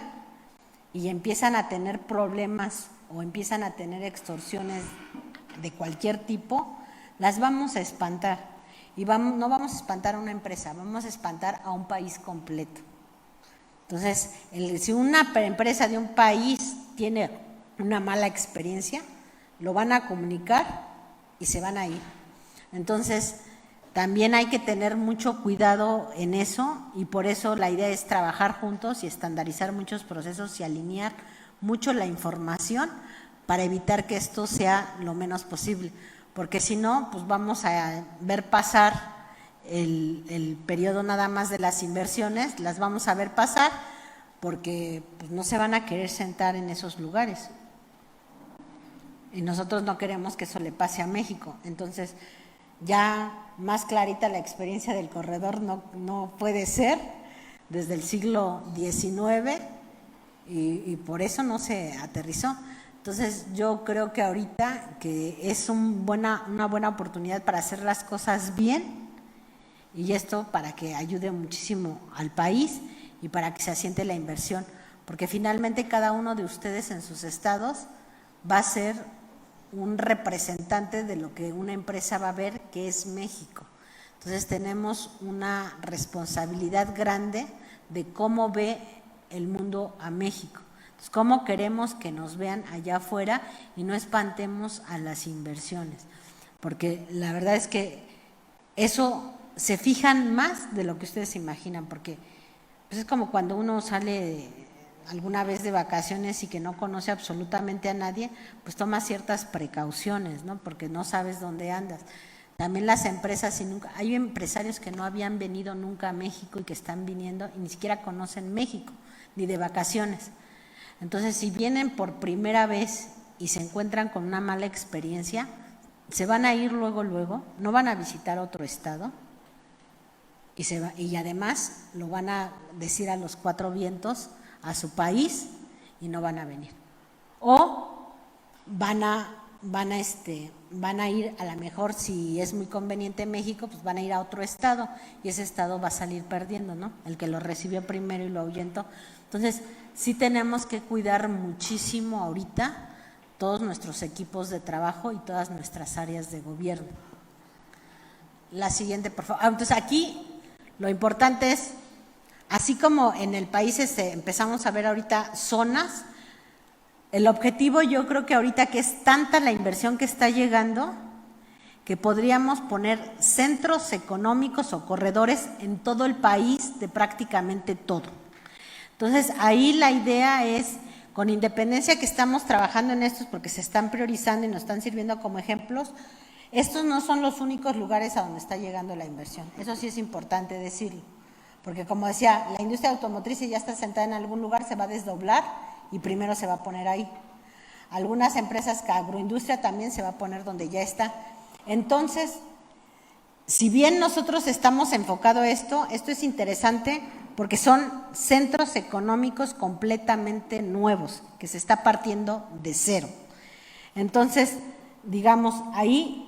y empiezan a tener problemas o empiezan a tener extorsiones de cualquier tipo, las vamos a espantar. Y no vamos a espantar a una empresa, vamos a espantar a un país completo. Entonces, si una empresa de un país tiene una mala experiencia, lo van a comunicar y se van a ir. Entonces, también hay que tener mucho cuidado en eso y por eso la idea es trabajar juntos y estandarizar muchos procesos y alinear mucho la información para evitar que esto sea lo menos posible. Porque si no, pues vamos a ver pasar el periodo nada más de las inversiones, las vamos a ver pasar porque pues, no se van a querer sentar en esos lugares. Y nosotros no queremos que eso le pase a México. Entonces, ya más clarita la experiencia del corredor no puede ser desde el siglo XIX y por eso no se aterrizó. Entonces yo creo que ahorita que es una buena oportunidad para hacer las cosas bien y esto para que ayude muchísimo al país y para que se asiente la inversión, porque finalmente cada uno de ustedes en sus estados va a ser un representante de lo que una empresa va a ver que es México. Entonces tenemos una responsabilidad grande de cómo ve el mundo a México. ¿Cómo queremos que nos vean allá afuera y no espantemos a las inversiones? Porque la verdad es que eso se fijan más de lo que ustedes se imaginan, porque pues es como cuando uno sale alguna vez de vacaciones y que no conoce absolutamente a nadie, pues toma ciertas precauciones, ¿no? Porque no sabes dónde andas. También las empresas, hay empresarios que no habían venido nunca a México y que están viniendo y ni siquiera conocen México, ni de vacaciones. Entonces, si vienen por primera vez y se encuentran con una mala experiencia, se van a ir luego, no van a visitar otro estado y además lo van a decir a los cuatro vientos a su país y no van a venir. O van a ir, a lo mejor si es muy conveniente México, pues van a ir a otro estado y ese estado va a salir perdiendo, ¿no? El que lo recibió primero y lo ahuyentó. Entonces, sí tenemos que cuidar muchísimo ahorita todos nuestros equipos de trabajo y todas nuestras áreas de gobierno. La siguiente, por favor. Entonces, aquí lo importante es, así como en el país empezamos a ver ahorita zonas, el objetivo yo creo que ahorita que es tanta la inversión que está llegando, que podríamos poner centros económicos o corredores en todo el país de prácticamente todo. Entonces, ahí la idea es, con independencia que estamos trabajando en estos porque se están priorizando y nos están sirviendo como ejemplos, estos no son los únicos lugares a donde está llegando la inversión. Eso sí es importante decirlo, porque como decía, la industria automotriz si ya está sentada en algún lugar, se va a desdoblar y primero se va a poner ahí. Algunas empresas, agroindustria también se va a poner donde ya está. Entonces, si bien nosotros estamos enfocados a esto es interesante porque son centros económicos completamente nuevos, que se está partiendo de cero. Entonces, digamos, ahí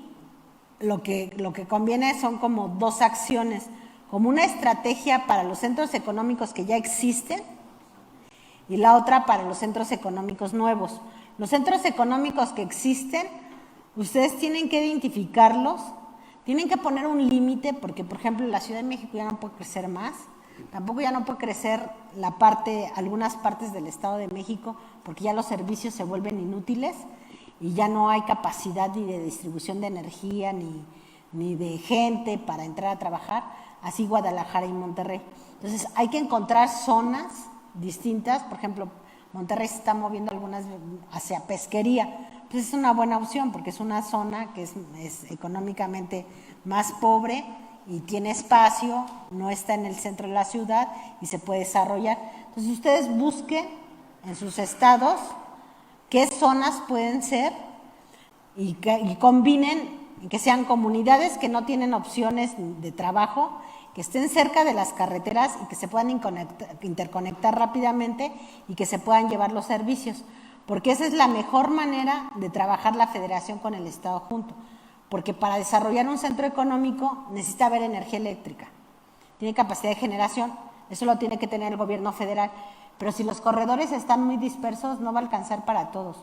lo que conviene son como dos acciones, como una estrategia para los centros económicos que ya existen y la otra para los centros económicos nuevos. Los centros económicos que existen, ustedes tienen que identificarlos, tienen que poner un límite, porque por ejemplo la Ciudad de México ya no puede crecer más, tampoco ya no puede crecer algunas partes del Estado de México, porque ya los servicios se vuelven inútiles y ya no hay capacidad ni de distribución de energía ni de gente para entrar a trabajar, así Guadalajara y Monterrey. Entonces hay que encontrar zonas distintas, por ejemplo, Monterrey se está moviendo algunas hacia pesquería, pues es una buena opción porque es una zona que es económicamente más pobre y tiene espacio, no está en el centro de la ciudad y se puede desarrollar. Entonces ustedes busquen en sus estados qué zonas pueden ser y combinen, que sean comunidades que no tienen opciones de trabajo, que estén cerca de las carreteras y que se puedan interconectar rápidamente y que se puedan llevar los servicios, porque esa es la mejor manera de trabajar la federación con el Estado junto, porque para desarrollar un centro económico necesita haber energía eléctrica, tiene capacidad de generación, eso lo tiene que tener el gobierno federal, pero si los corredores están muy dispersos no va a alcanzar para todos.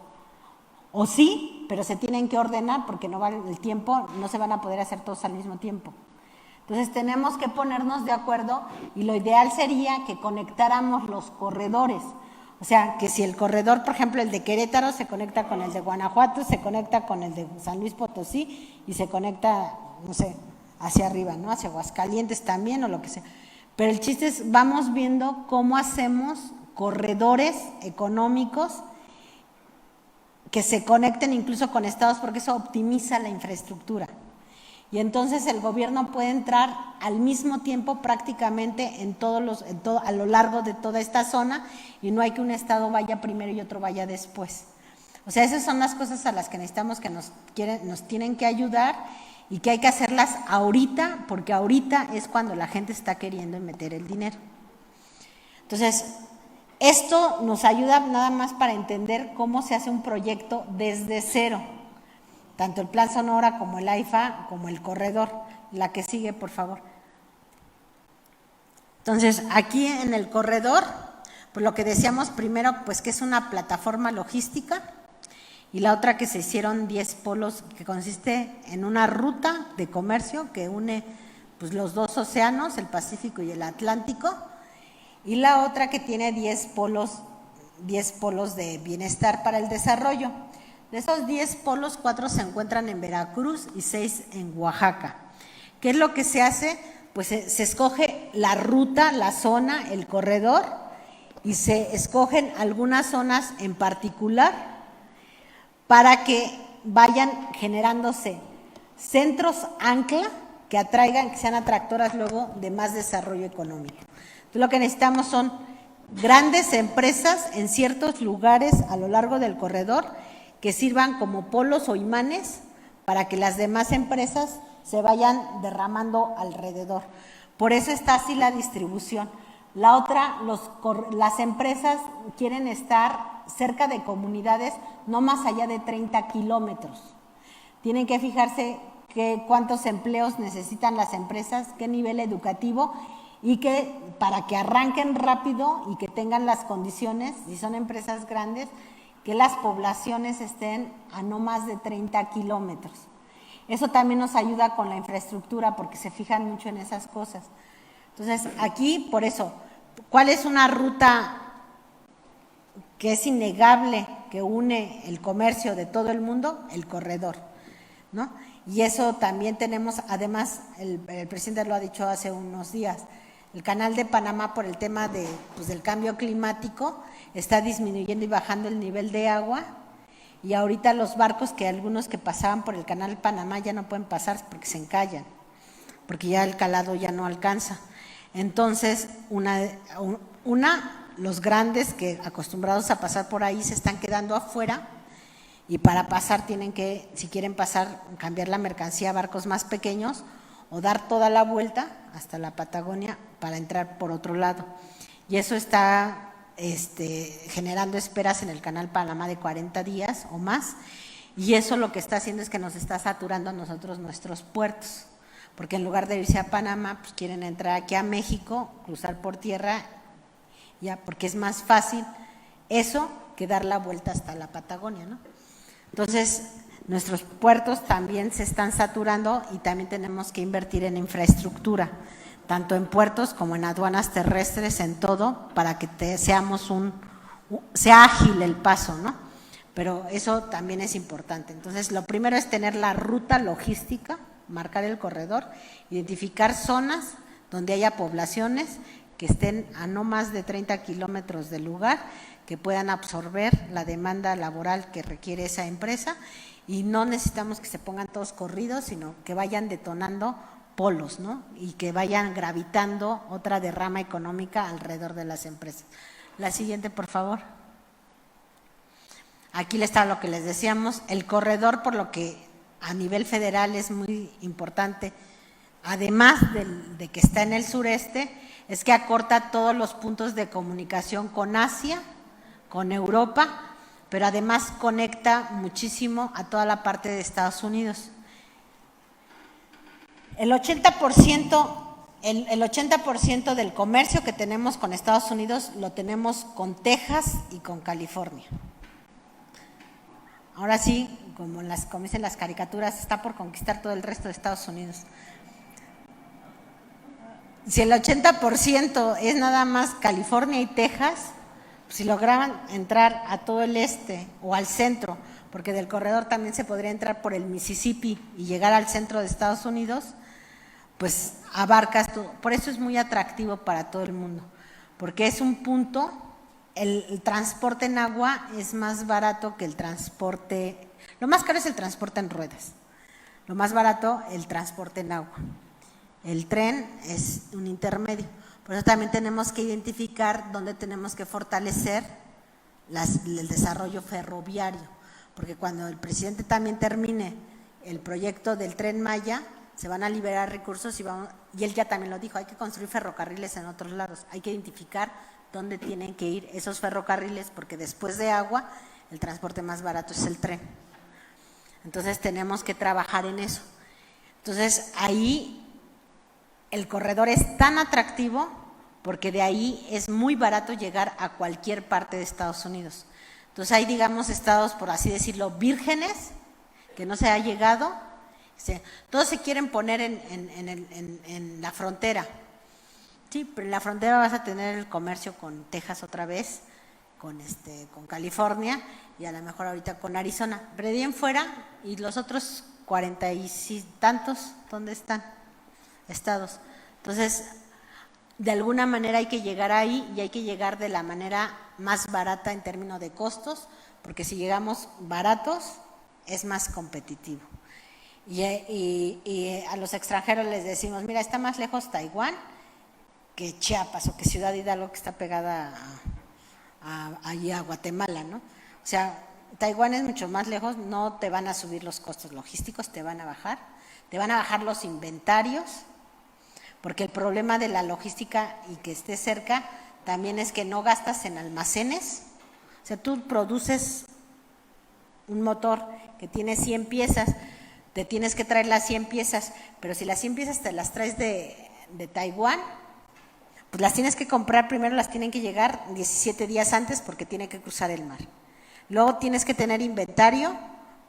O sí, pero se tienen que ordenar porque no vale el tiempo, no se van a poder hacer todos al mismo tiempo. Entonces tenemos que ponernos de acuerdo y lo ideal sería que conectáramos los corredores. O sea, que si el corredor, por ejemplo, el de Querétaro se conecta con el de Guanajuato, se conecta con el de San Luis Potosí y se conecta, no sé, hacia arriba, ¿no? Hacia Aguascalientes también o lo que sea. Pero el chiste es, vamos viendo cómo hacemos corredores económicos que se conecten incluso con estados, porque eso optimiza la infraestructura. Y entonces el gobierno puede entrar al mismo tiempo prácticamente a lo largo de toda esta zona y no hay que un estado vaya primero y otro vaya después. O sea, esas son las cosas a las que necesitamos que nos tienen que ayudar y que hay que hacerlas ahorita, porque ahorita es cuando la gente está queriendo meter el dinero. Entonces, esto nos ayuda nada más para entender cómo se hace un proyecto desde cero. Tanto el Plan Sonora como el AIFA, como el corredor. La que sigue, por favor. Entonces, aquí en el corredor, pues lo que decíamos primero, pues que es una plataforma logística, y la otra que se hicieron 10 polos, que consiste en una ruta de comercio que une pues los dos océanos, el Pacífico y el Atlántico, y la otra que tiene 10 polos de bienestar para el desarrollo. De esos 10 polos, 4 se encuentran en Veracruz y 6 en Oaxaca. ¿Qué es lo que se hace? Pues se escoge la ruta, la zona, el corredor, y se escogen algunas zonas en particular para que vayan generándose centros ancla que atraigan, que sean atractoras luego de más desarrollo económico. Entonces, lo que necesitamos son grandes empresas en ciertos lugares a lo largo del corredor que sirvan como polos o imanes para que las demás empresas se vayan derramando alrededor. Por eso está así la distribución. La otra, las empresas quieren estar cerca de comunidades no más allá de 30 kilómetros. Tienen que fijarse cuántos empleos necesitan las empresas, qué nivel educativo, y que para que arranquen rápido y que tengan las condiciones, si son empresas grandes, que las poblaciones estén a no más de 30 kilómetros. Eso también nos ayuda con la infraestructura porque se fijan mucho en esas cosas. Entonces, aquí, por eso, ¿cuál es una ruta que es innegable que une el comercio de todo el mundo? El corredor, ¿no? Y eso también tenemos, además, el presidente lo ha dicho hace unos días, el canal de Panamá por el tema del cambio climático está disminuyendo y bajando el nivel de agua y ahorita los barcos algunos que pasaban por el canal de Panamá ya no pueden pasar porque se encallan, porque ya el calado ya no alcanza. Entonces, los grandes que acostumbrados a pasar por ahí se están quedando afuera y para pasar tienen que, si quieren pasar, cambiar la mercancía a barcos más pequeños o dar toda la vuelta hasta la Patagonia para entrar por otro lado. Y eso está generando esperas en el canal Panamá de 40 días o más, y eso lo que está haciendo es que nos está saturando a nosotros nuestros puertos, porque en lugar de irse a Panamá, pues quieren entrar aquí a México, cruzar por tierra, ya, porque es más fácil eso que dar la vuelta hasta la Patagonia, ¿no? Entonces, nuestros puertos también se están saturando y también tenemos que invertir en infraestructura, tanto en puertos como en aduanas terrestres, en todo, para que sea ágil el paso, ¿no? Pero eso también es importante. Entonces, lo primero es tener la ruta logística, marcar el corredor, identificar zonas donde haya poblaciones que estén a no más de 30 kilómetros del lugar, que puedan absorber la demanda laboral que requiere esa empresa, y no necesitamos que se pongan todos corridos, sino que vayan detonando polos, ¿no? Y que vayan gravitando otra derrama económica alrededor de las empresas. La siguiente, por favor. Aquí está lo que les decíamos, el corredor, por lo que a nivel federal es muy importante, además de que está en el sureste, es que acorta todos los puntos de comunicación con Asia, con Europa, pero además conecta muchísimo a toda la parte de Estados Unidos. El 80% del comercio que tenemos con Estados Unidos lo tenemos con Texas y con California. Ahora sí, como dicen las caricaturas, está por conquistar todo el resto de Estados Unidos. Si el 80% es nada más California y Texas, si lograban entrar a todo el este o al centro, porque del corredor también se podría entrar por el Mississippi y llegar al centro de Estados Unidos, pues abarcas todo. Por eso es muy atractivo para todo el mundo, porque es un punto, el transporte en agua es más barato que el transporte, lo más caro es el transporte en ruedas, lo más barato el transporte en agua. El tren es un intermedio. Por eso también tenemos que identificar dónde tenemos que fortalecer el desarrollo ferroviario, porque cuando el presidente también termine el proyecto del Tren Maya, se van a liberar recursos y él ya también lo dijo, hay que construir ferrocarriles en otros lados, hay que identificar dónde tienen que ir esos ferrocarriles, porque después de agua el transporte más barato es el tren. Entonces tenemos que trabajar en eso. Entonces ahí el corredor es tan atractivo porque de ahí es muy barato llegar a cualquier parte de Estados Unidos. Entonces hay, digamos, estados, por así decirlo, vírgenes, que no se ha llegado. Todos se quieren poner en la frontera. Sí, pero en la frontera vas a tener el comercio con Texas otra vez, con California y a lo mejor ahorita con Arizona. Pero de ahí en fuera, y los otros 40 y tantos, ¿dónde están? Estados. Entonces, de alguna manera hay que llegar ahí y hay que llegar de la manera más barata en términos de costos, porque si llegamos baratos es más competitivo. Y a los extranjeros les decimos, mira, está más lejos Taiwán que Chiapas o que Ciudad Hidalgo, que está pegada allí a Guatemala, ¿no? O sea, Taiwán es mucho más lejos, no te van a subir los costos logísticos, te van a bajar los inventarios, porque el problema de la logística y que esté cerca también es que no gastas en almacenes. O sea, tú produces un motor que tiene 100 piezas, te tienes que traer las 100 piezas, pero si las 100 piezas te las traes de Taiwán, pues las tienes que comprar primero, las tienen que llegar 17 días antes porque tiene que cruzar el mar. Luego tienes que tener inventario,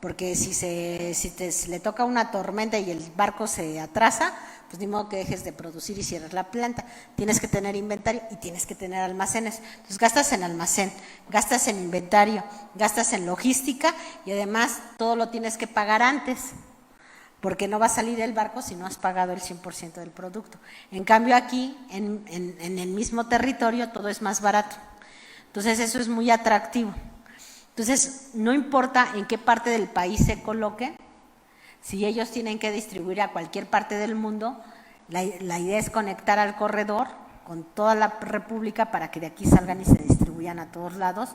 porque si le toca una tormenta y el barco se atrasa, pues ni modo que dejes de producir y cierres la planta. Tienes que tener inventario y tienes que tener almacenes. Entonces gastas en almacén, gastas en inventario, gastas en logística y además todo lo tienes que pagar antes, porque no va a salir el barco si no has pagado el 100% del producto. En cambio aquí, en el mismo territorio, todo es más barato. Entonces eso es muy atractivo. Entonces, no importa en qué parte del país se coloque, si ellos tienen que distribuir a cualquier parte del mundo, la idea es conectar al corredor con toda la república para que de aquí salgan y se distribuyan a todos lados,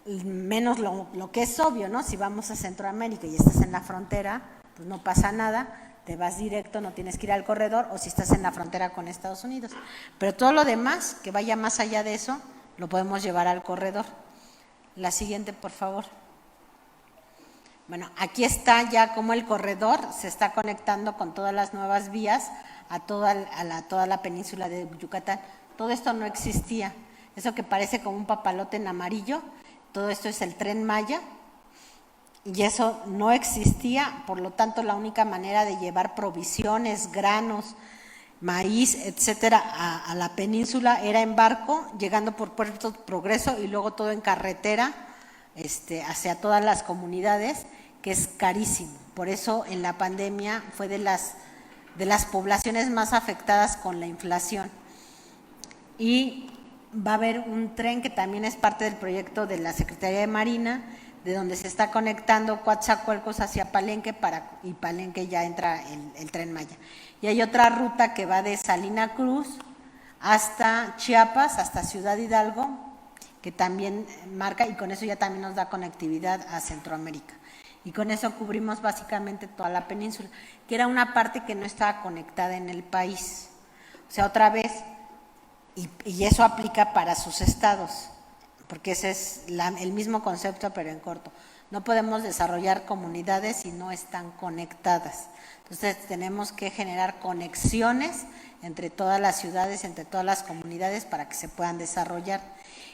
menos lo que es obvio, ¿no? Si vamos a Centroamérica y estás en la frontera, pues no pasa nada, te vas directo, no tienes que ir al corredor, o si estás en la frontera con Estados Unidos. Pero todo lo demás, que vaya más allá de eso, lo podemos llevar al corredor. La siguiente, por favor. Bueno, aquí está ya como el corredor se está conectando con todas las nuevas vías a toda la península de Yucatán. Todo esto no existía. Eso que parece como un papalote en amarillo, todo esto es el Tren Maya, y eso no existía. Por lo tanto, la única manera de llevar provisiones, granos, maíz, etcétera, a la península era en barco, llegando por Puerto Progreso y luego todo en carretera hacia todas las comunidades, que es carísimo. Por eso en la pandemia fue de las poblaciones más afectadas con la inflación. Y va a haber un tren que también es parte del proyecto de la Secretaría de Marina, de donde se está conectando Coatzacoalcos hacia Palenque y Palenque ya entra el Tren Maya. Y hay otra ruta que va de Salina Cruz hasta Chiapas, hasta Ciudad Hidalgo, que también marca, y con eso ya también nos da conectividad a Centroamérica. Y con eso cubrimos básicamente toda la península, que era una parte que no estaba conectada en el país. O sea, otra vez, y eso aplica para sus estados, porque ese es el mismo concepto, pero en corto. No podemos desarrollar comunidades si no están conectadas. Entonces tenemos que generar conexiones entre todas las ciudades, entre todas las comunidades para que se puedan desarrollar.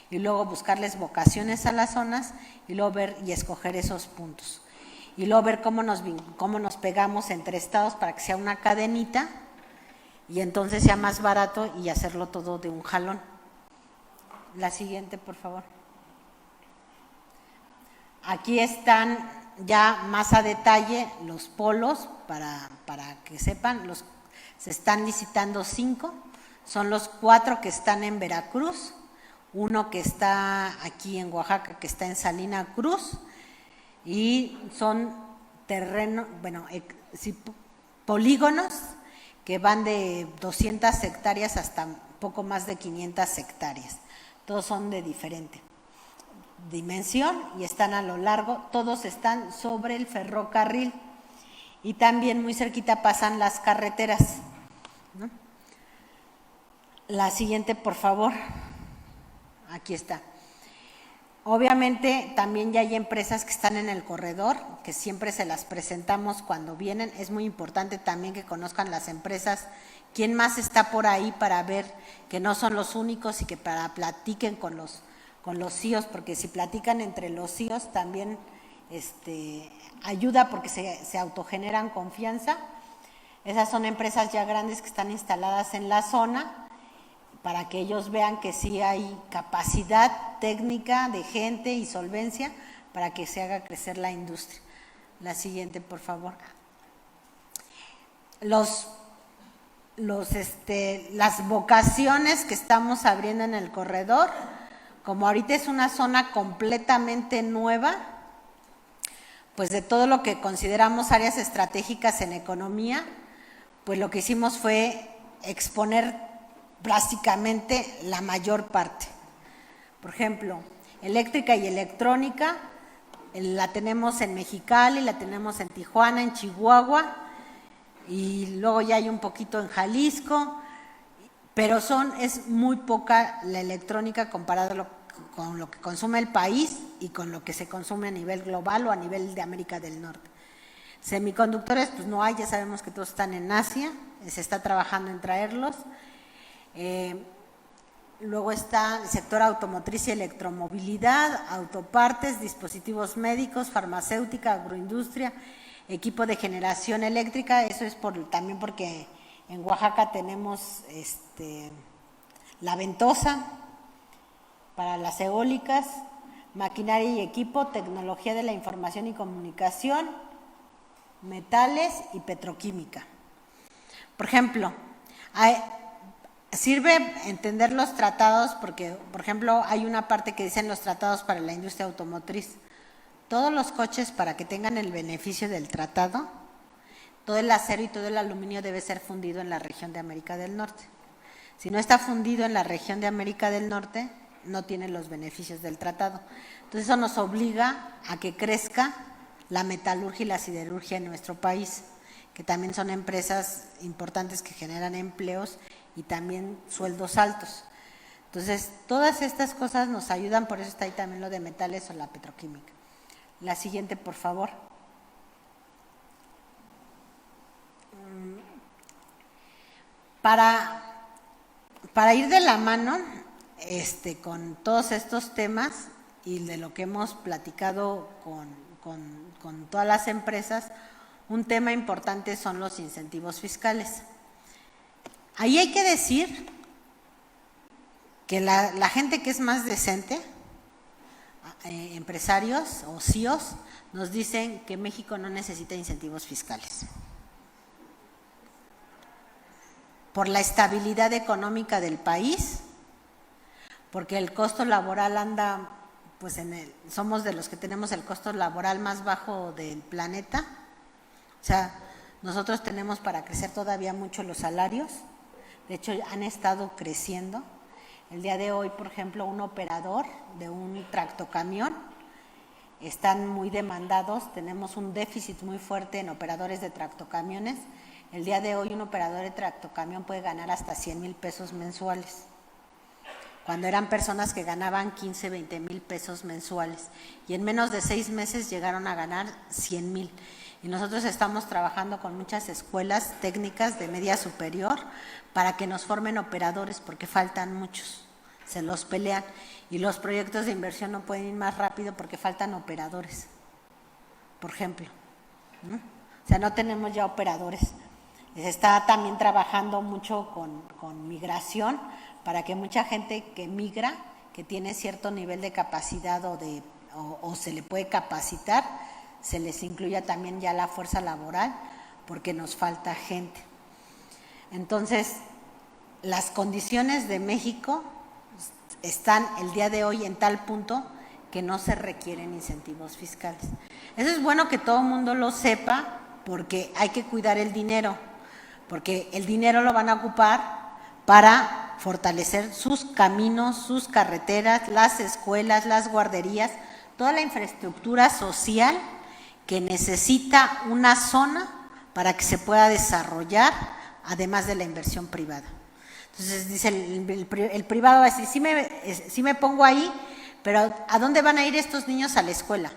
Y luego buscarles vocaciones a las zonas y luego ver y escoger esos puntos. Y luego ver cómo nos pegamos entre estados para que sea una cadenita y entonces sea más barato y hacerlo todo de un jalón. La siguiente, por favor. Aquí están ya más a detalle los polos para que sepan. Se están licitando 5, son los 4 que están en Veracruz, uno que está aquí en Oaxaca, que está en Salina Cruz, y son polígonos que van de 200 hectáreas hasta poco más de 500 hectáreas. Todos son de diferente dimensión y están a lo largo, todos están sobre el ferrocarril y también muy cerquita pasan las carreteras, ¿no? La siguiente, por favor. Aquí está. Obviamente también ya hay empresas que están en el corredor, que siempre se las presentamos cuando vienen. Es muy importante también que conozcan las empresas, quién más está por ahí para ver que no son los únicos y que platiquen con los CIOs, porque si platican entre los CIOs también ayuda porque se autogeneran confianza. Esas son empresas ya grandes que están instaladas en la zona, para que ellos vean que sí hay capacidad técnica de gente y solvencia para que se haga crecer la industria. La siguiente, por favor. Las vocaciones que estamos abriendo en el corredor, como ahorita es una zona completamente nueva, pues de todo lo que consideramos áreas estratégicas en economía, pues lo que hicimos fue exponer prácticamente la mayor parte. Por ejemplo, eléctrica y electrónica, la tenemos en Mexicali, la tenemos en Tijuana, en Chihuahua, y luego ya hay un poquito en Jalisco, pero es muy poca la electrónica comparado con lo que consume el país y con lo que se consume a nivel global o a nivel de América del Norte. Semiconductores, pues no hay, ya sabemos que todos están en Asia, se está trabajando en traerlos. Luego está el sector automotriz y electromovilidad, autopartes, dispositivos médicos, farmacéutica, agroindustria, equipo de generación eléctrica. Eso es también porque en Oaxaca tenemos la ventosa para las eólicas, maquinaria y equipo, tecnología de la información y comunicación, metales y petroquímica. Por ejemplo, sirve entender los tratados porque, por ejemplo, hay una parte que dicen los tratados para la industria automotriz. Todos los coches, para que tengan el beneficio del tratado, todo el acero y todo el aluminio debe ser fundido en la región de América del Norte. Si no está fundido en la región de América del Norte, no tiene los beneficios del tratado. Entonces eso nos obliga a que crezca la metalurgia y la siderurgia en nuestro país, que también son empresas importantes que generan empleos y también sueldos altos. Entonces, todas estas cosas nos ayudan, por eso está ahí también lo de metales o la petroquímica. La siguiente, por favor. Para ir de la mano con todos estos temas y de lo que hemos platicado con todas las empresas, un tema importante son los incentivos fiscales. Ahí hay que decir que la gente que es más decente, empresarios o CIOs, nos dicen que México no necesita incentivos fiscales. Por la estabilidad económica del país, porque el costo laboral anda, pues somos de los que tenemos el costo laboral más bajo del planeta. O sea, nosotros tenemos para crecer todavía mucho los salarios. De hecho, han estado creciendo. El día de hoy, por ejemplo, un operador de un tractocamión están muy demandados. Tenemos un déficit muy fuerte en operadores de tractocamiones. El día de hoy un operador de tractocamión puede ganar hasta 100,000 pesos mensuales, cuando eran personas que ganaban 15, 20,000 pesos mensuales, y en menos de 6 meses llegaron a ganar 100,000. Y nosotros estamos trabajando con muchas escuelas técnicas de media superior para que nos formen operadores, porque faltan muchos, se los pelean, y los proyectos de inversión no pueden ir más rápido porque faltan operadores, por ejemplo, ¿no? O sea, no tenemos ya operadores. Se está también trabajando mucho con migración, para que mucha gente que migra, que tiene cierto nivel de capacidad o se le puede capacitar, se les incluya también ya la fuerza laboral, porque nos falta gente. Entonces, las condiciones de México están el día de hoy en tal punto que no se requieren incentivos fiscales. Eso es bueno que todo el mundo lo sepa, porque hay que cuidar el dinero, porque el dinero lo van a ocupar para fortalecer sus caminos, sus carreteras, las escuelas, las guarderías, toda la infraestructura social que necesita una zona para que se pueda desarrollar, además de la inversión privada. Entonces dice el privado va a decir, sí me pongo ahí, pero ¿a dónde van a ir estos niños a la escuela?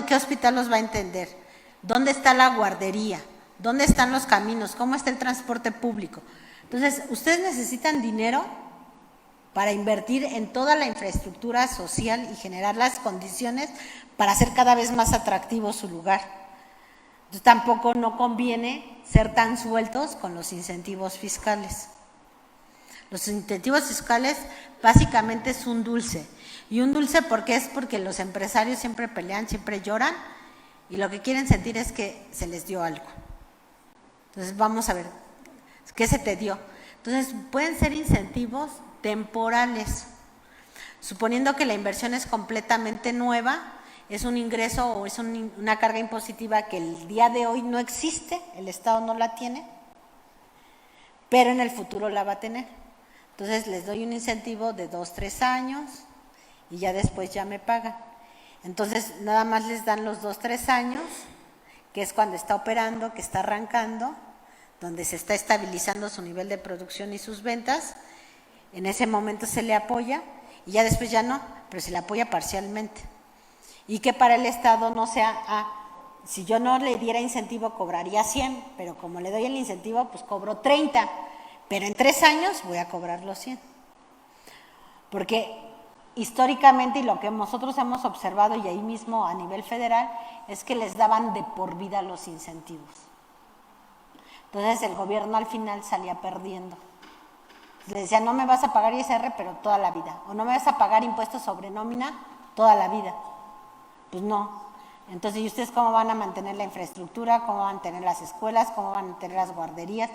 ¿Qué hospital los va a entender? ¿Dónde está la guardería? ¿Dónde están los caminos? ¿Cómo está el transporte público? Entonces, ustedes necesitan dinero para invertir en toda la infraestructura social y generar las condiciones para hacer cada vez más atractivo su lugar. Entonces, tampoco no conviene ser tan sueltos con los incentivos fiscales. Los incentivos fiscales básicamente es un dulce. Y un dulce, ¿por qué? Es porque los empresarios siempre pelean, siempre lloran, y lo que quieren sentir es que se les dio algo. Entonces, vamos a ver, ¿qué se te dio? Entonces, pueden ser incentivos temporales. Suponiendo que la inversión es completamente nueva, es un ingreso o es una carga impositiva que el día de hoy no existe, el Estado no la tiene, pero en el futuro la va a tener. Entonces, les doy un incentivo de 2, 3 años y ya después ya me pagan. Entonces, nada más les dan los 2, 3 años, que es cuando está operando, que está arrancando, donde se está estabilizando su nivel de producción y sus ventas. En ese momento se le apoya y ya después ya no, pero se le apoya parcialmente. Y que para el Estado no sea, si yo no le diera incentivo cobraría 100, pero como le doy el incentivo, pues cobro 30, pero en 3 años voy a cobrar los 100. Porque históricamente, y lo que nosotros hemos observado, y ahí mismo a nivel federal, es que les daban de por vida los incentivos. Entonces el gobierno al final salía perdiendo. Le decía, no me vas a pagar ISR, pero toda la vida. O no me vas a pagar impuestos sobre nómina toda la vida. Pues no. Entonces, ¿y ustedes cómo van a mantener la infraestructura? ¿Cómo van a mantener las escuelas? ¿Cómo van a mantener las guarderías?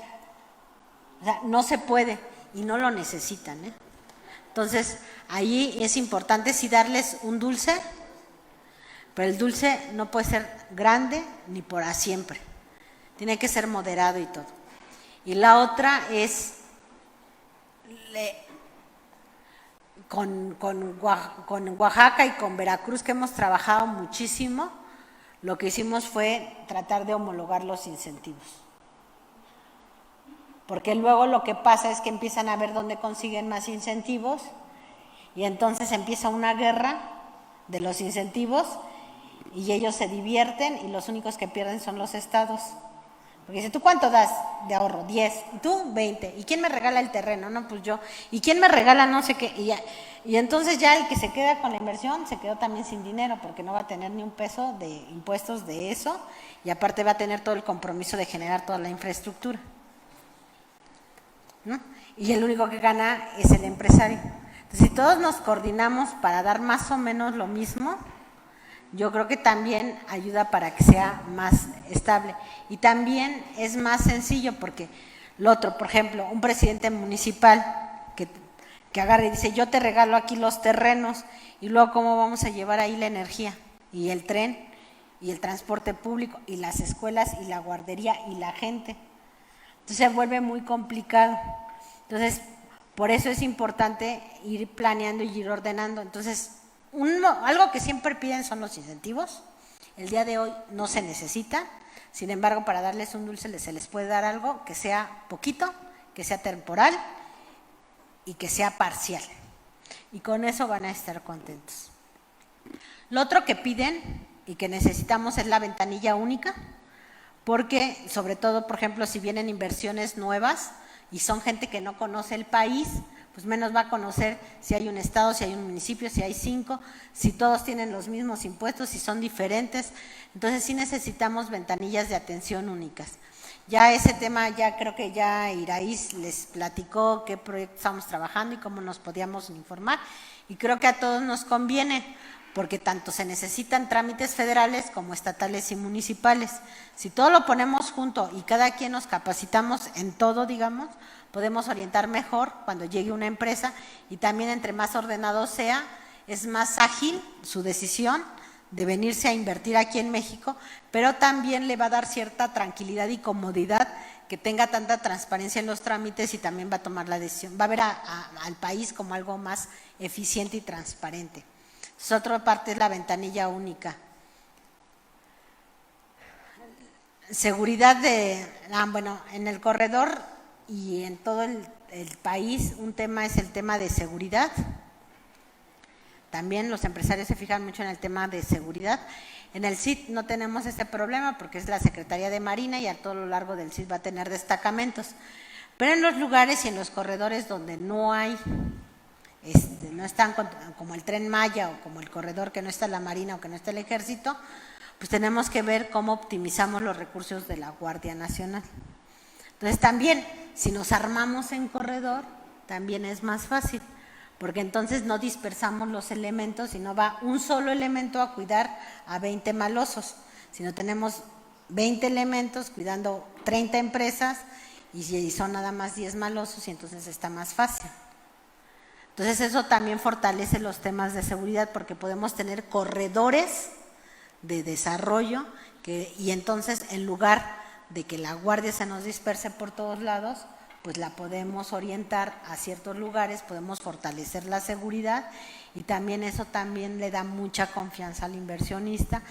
O sea, no se puede y no lo necesitan, ¿eh? Entonces, ahí es importante sí darles un dulce, pero el dulce no puede ser grande ni para siempre. Tiene que ser moderado y todo. Y la otra es, con Oaxaca y con Veracruz, que hemos trabajado muchísimo, lo que hicimos fue tratar de homologar los incentivos. Porque luego lo que pasa es que empiezan a ver dónde consiguen más incentivos y entonces empieza una guerra de los incentivos y ellos se divierten y los únicos que pierden son los estados. Porque dice, ¿tú cuánto das de ahorro? 10. ¿Y tú? 20. ¿Y quién me regala el terreno? No, pues yo. ¿Y quién me regala no sé qué? Y entonces ya el que se queda con la inversión se quedó también sin dinero, porque no va a tener ni un peso de impuestos de eso, y aparte va a tener todo el compromiso de generar toda la infraestructura, ¿no? Y el único que gana es el empresario. Entonces, si todos nos coordinamos para dar más o menos lo mismo, yo creo que también ayuda para que sea más estable. Y también es más sencillo porque lo otro, por ejemplo, un presidente municipal que agarre y dice, yo te regalo aquí los terrenos, y luego cómo vamos a llevar ahí la energía, y el tren, y el transporte público, y las escuelas, y la guardería, y la gente. Entonces se vuelve muy complicado. Entonces, por eso es importante ir planeando y ir ordenando. Entonces, algo que siempre piden son los incentivos. El día de hoy no se necesita, sin embargo, para darles un dulce se les puede dar algo que sea poquito, que sea temporal y que sea parcial. Y con eso van a estar contentos. Lo otro que piden y que necesitamos es la ventanilla única, porque sobre todo, por ejemplo, si vienen inversiones nuevas y son gente que no conoce el país, pues menos va a conocer si hay un estado, si hay un municipio, si hay 5, si todos tienen los mismos impuestos, si son diferentes. Entonces sí necesitamos ventanillas de atención únicas. Ya ese tema, ya creo que ya Iraíz les platicó qué proyecto estamos trabajando y cómo nos podíamos informar, y creo que a todos nos conviene, porque tanto se necesitan trámites federales como estatales y municipales. Si todo lo ponemos junto y cada quien nos capacitamos en todo, digamos, podemos orientar mejor cuando llegue una empresa, y también entre más ordenado sea, es más ágil su decisión de venirse a invertir aquí en México, pero también le va a dar cierta tranquilidad y comodidad que tenga tanta transparencia en los trámites, y también va a tomar la decisión, va a ver al país como algo más eficiente y transparente. Entonces, otra parte es la ventanilla única. Seguridad en el corredor y en todo el país, un tema es el tema de seguridad. También los empresarios se fijan mucho en el tema de seguridad. En el CID no tenemos este problema porque es la Secretaría de Marina, y a todo lo largo del CID va a tener destacamentos. Pero en los lugares y en los corredores donde no hay, no están como el Tren Maya o como el corredor que no está la Marina o que no está el Ejército, pues tenemos que ver cómo optimizamos los recursos de la Guardia Nacional. Entonces también, si nos armamos en corredor, también es más fácil, porque entonces no dispersamos los elementos y no va un solo elemento a cuidar a 20 malosos, sino tenemos 20 elementos cuidando 30 empresas, y son nada más 10 malosos, y entonces está más fácil. Entonces eso también fortalece los temas de seguridad, porque podemos tener corredores de desarrollo y entonces en lugar de que la guardia se nos disperse por todos lados, pues la podemos orientar a ciertos lugares, podemos fortalecer la seguridad, y también eso también le da mucha confianza al inversionista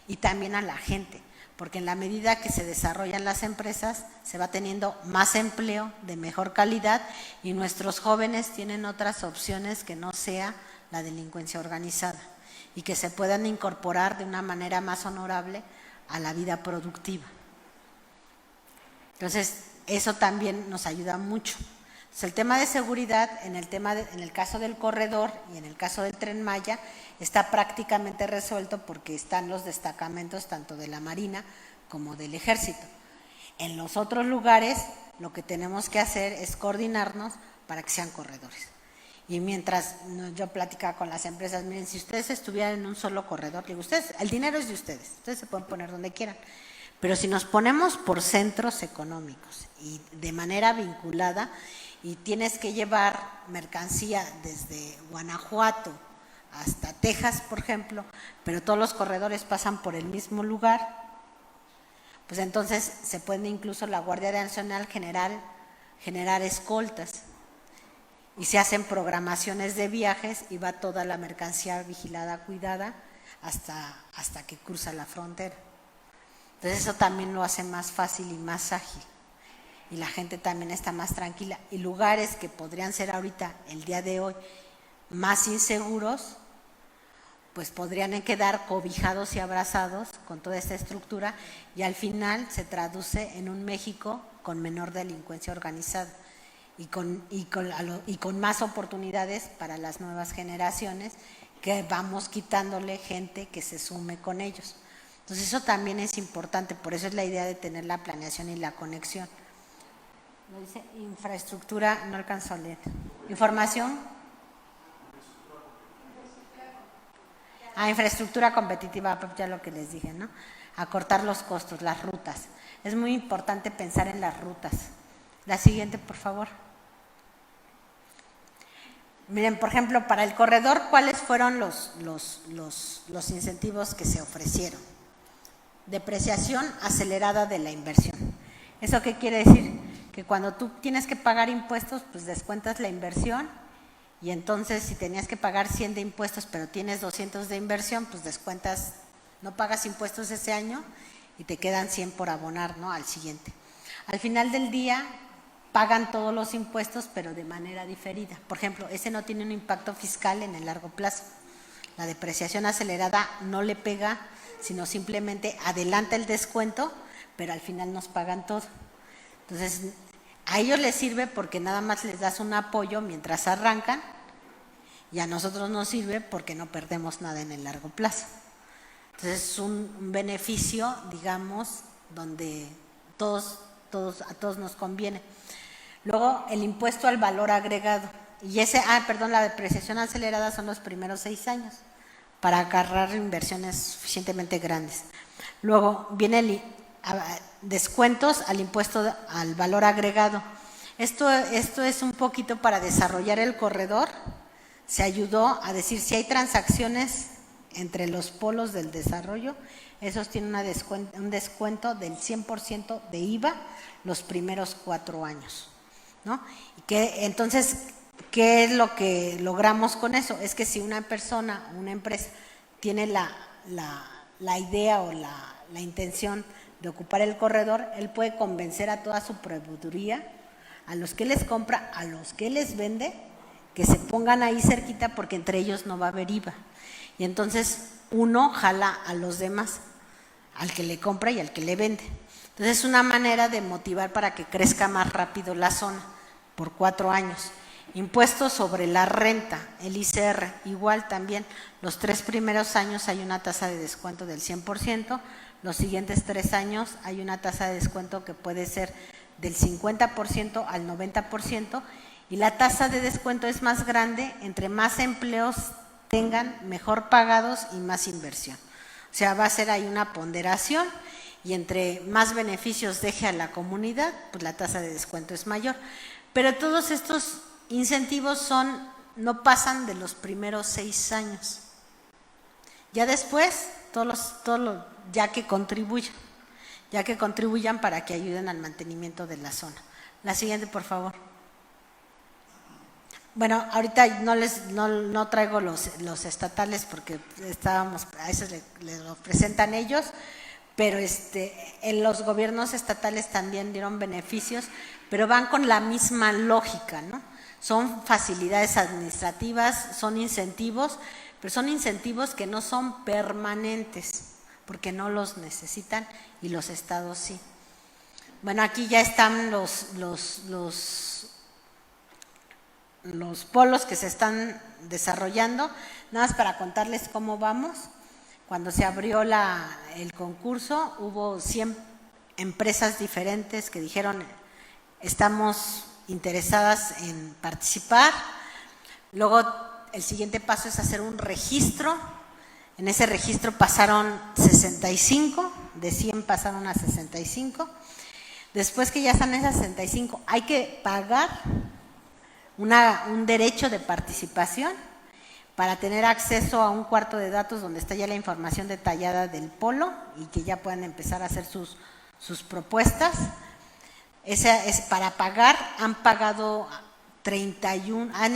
y también a la gente, porque en la medida que se desarrollan las empresas se va teniendo más empleo de mejor calidad, y nuestros jóvenes tienen otras opciones que no sea la delincuencia organizada, y que se puedan incorporar de una manera más honorable a la vida productiva. Entonces, eso también nos ayuda mucho. Entonces, el tema de seguridad, en el caso del corredor y en el caso del Tren Maya, está prácticamente resuelto, porque están los destacamentos tanto de la Marina como del Ejército. En los otros lugares, lo que tenemos que hacer es coordinarnos para que sean corredores. Y mientras yo platicaba con las empresas, miren, si ustedes estuvieran en un solo corredor, digo, el dinero es de ustedes se pueden poner donde quieran, pero si nos ponemos por centros económicos y de manera vinculada, y tienes que llevar mercancía desde Guanajuato hasta Texas, por ejemplo, pero todos los corredores pasan por el mismo lugar, pues entonces se puede incluso la Guardia Nacional generar escoltas, y se hacen programaciones de viajes, y va toda la mercancía vigilada, cuidada, hasta que cruza la frontera. Entonces eso también lo hace más fácil y más ágil, y la gente también está más tranquila, y lugares que podrían ser ahorita, el día de hoy, más inseguros, pues podrían quedar cobijados y abrazados con toda esta estructura, y al final se traduce en un México con menor delincuencia organizada, y con más oportunidades para las nuevas generaciones, que vamos quitándole gente que se sume con ellos. Entonces eso también es importante, por eso es la idea de tener la planeación y la conexión. Lo dice infraestructura, no alcanzo a leer. Información. Infraestructura competitiva, ya lo que les dije, ¿no? Acortar los costos, las rutas. Es muy importante pensar en las rutas. La siguiente, por favor. Miren, por ejemplo, para el corredor, ¿cuáles fueron los incentivos que se ofrecieron? Depreciación acelerada de la inversión. ¿Eso qué quiere decir? Que cuando tú tienes que pagar impuestos, pues descuentas la inversión, y entonces si tenías que pagar 100 de impuestos, pero tienes 200 de inversión, pues descuentas, no pagas impuestos ese año y te quedan 100 por abonar, ¿no?, al siguiente. Al final del día pagan todos los impuestos, pero de manera diferida. Por ejemplo, ese no tiene un impacto fiscal en el largo plazo. La depreciación acelerada no le pega, sino simplemente adelanta el descuento, pero al final nos pagan todo. Entonces, a ellos les sirve porque nada más les das un apoyo mientras arrancan, y a nosotros nos sirve porque no perdemos nada en el largo plazo. Entonces, es un beneficio, digamos, donde a todos nos conviene. Luego, el impuesto al valor agregado. Y la depreciación acelerada son los primeros 6 años para agarrar inversiones suficientemente grandes. Luego viene descuentos al impuesto al valor agregado. Esto es un poquito para desarrollar el corredor. Se ayudó a decir, si hay transacciones entre los polos del desarrollo, esos tienen un descuento del 100% de IVA los primeros 4 años, ¿no? Entonces, ¿qué es lo que logramos con eso? Es que si una persona, una empresa, tiene la idea o la intención de ocupar el corredor, él puede convencer a toda su proveeduría, a los que les compra, a los que les vende, que se pongan ahí cerquita, porque entre ellos no va a haber IVA. Y entonces uno jala a los demás, al que le compra y al que le vende. Entonces es una manera de motivar para que crezca más rápido la zona por 4 años. Impuestos sobre la renta, el ICR, igual también, los 3 primeros años hay una tasa de descuento del 100%, los siguientes 3 años hay una tasa de descuento que puede ser del 50% al 90%, y la tasa de descuento es más grande entre más empleos tengan, mejor pagados y más inversión. O sea, va a ser ahí una ponderación, y entre más beneficios deje a la comunidad, pues la tasa de descuento es mayor. Pero todos estos incentivos no pasan de los primeros 6 años. Ya después, ya que contribuyan para que ayuden al mantenimiento de la zona. La siguiente, por favor. Bueno, ahorita no traigo los estatales porque a veces les lo presentan ellos, pero en los gobiernos estatales también dieron beneficios, pero van con la misma lógica, ¿no? Son facilidades administrativas, son incentivos, pero son incentivos que no son permanentes, porque no los necesitan y los estados sí. Bueno, aquí ya están los polos que se están desarrollando. Nada más para contarles cómo vamos. Cuando se abrió el concurso, hubo 100 empresas diferentes que dijeron, estamos interesadas en participar. Luego, el siguiente paso es hacer un registro. En ese registro pasaron 65, de 100 pasaron a 65. Después que ya están esas 65, hay que pagar un derecho de participación para tener acceso a un cuarto de datos donde está ya la información detallada del polo y que ya puedan empezar a hacer sus propuestas. Es para pagar, han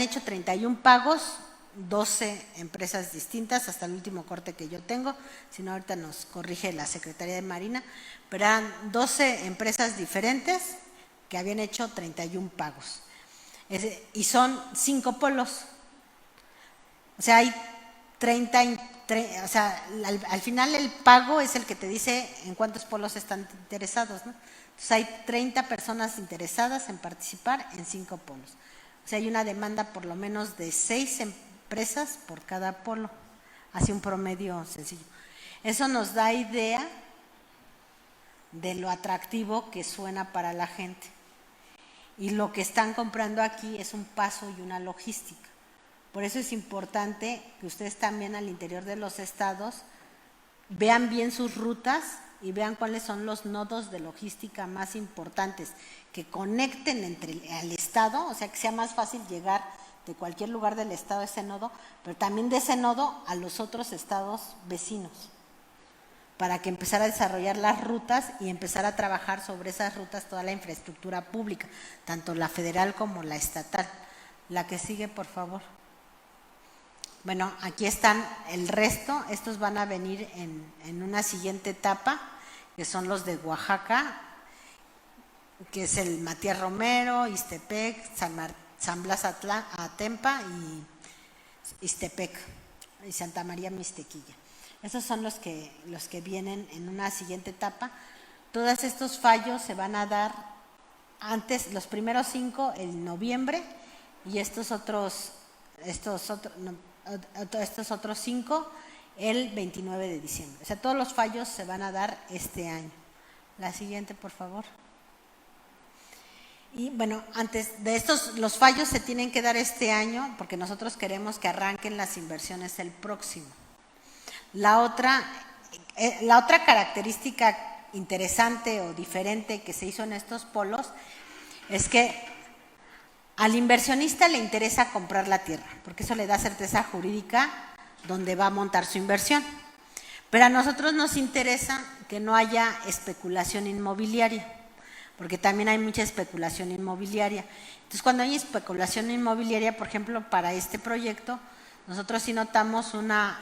hecho 31 pagos, 12 empresas distintas, hasta el último corte que yo tengo, si no ahorita nos corrige la Secretaría de Marina, pero eran 12 empresas diferentes que habían hecho 31 pagos. Y son 5 polos. O sea, hay 30, o sea, al final el pago es el que te dice en cuántos polos están interesados, ¿no? Entonces hay 30 personas interesadas en participar en 5 polos. O sea, hay una demanda por lo menos de 6 empresas por cada polo, así un promedio sencillo. Eso nos da idea de lo atractivo que suena para la gente. Y lo que están comprando aquí es un paso y una logística. Por eso es importante que ustedes también al interior de los estados vean bien sus rutas y vean cuáles son los nodos de logística más importantes, que conecten al estado, o sea, que sea más fácil llegar de cualquier lugar del estado ese nodo, pero también de ese nodo a los otros estados vecinos, para que empezara a desarrollar las rutas y empezar a trabajar sobre esas rutas toda la infraestructura pública, tanto la federal como la estatal. La que sigue, por favor. Bueno, aquí están el resto, estos van a venir en una siguiente etapa, que son los de Oaxaca, que es el Matías Romero, Ixtepec, San Blas Atempa y Ixtepec y Santa María Mixtequilla. Esos son los que vienen en una siguiente etapa. Todos estos fallos se van a dar antes, los primeros 5 en noviembre y estos otros 5 el 29 de diciembre. O sea, todos los fallos se van a dar este año. La siguiente, por favor. Y bueno, antes de estos, los fallos se tienen que dar este año porque nosotros queremos que arranquen las inversiones el próximo. La otra característica interesante o diferente que se hizo en estos polos es que al inversionista le interesa comprar la tierra, porque eso le da certeza jurídica donde va a montar su inversión. Pero a nosotros nos interesa que no haya especulación inmobiliaria, porque también hay mucha especulación inmobiliaria. Entonces, cuando hay especulación inmobiliaria, por ejemplo, para este proyecto, nosotros sí notamos una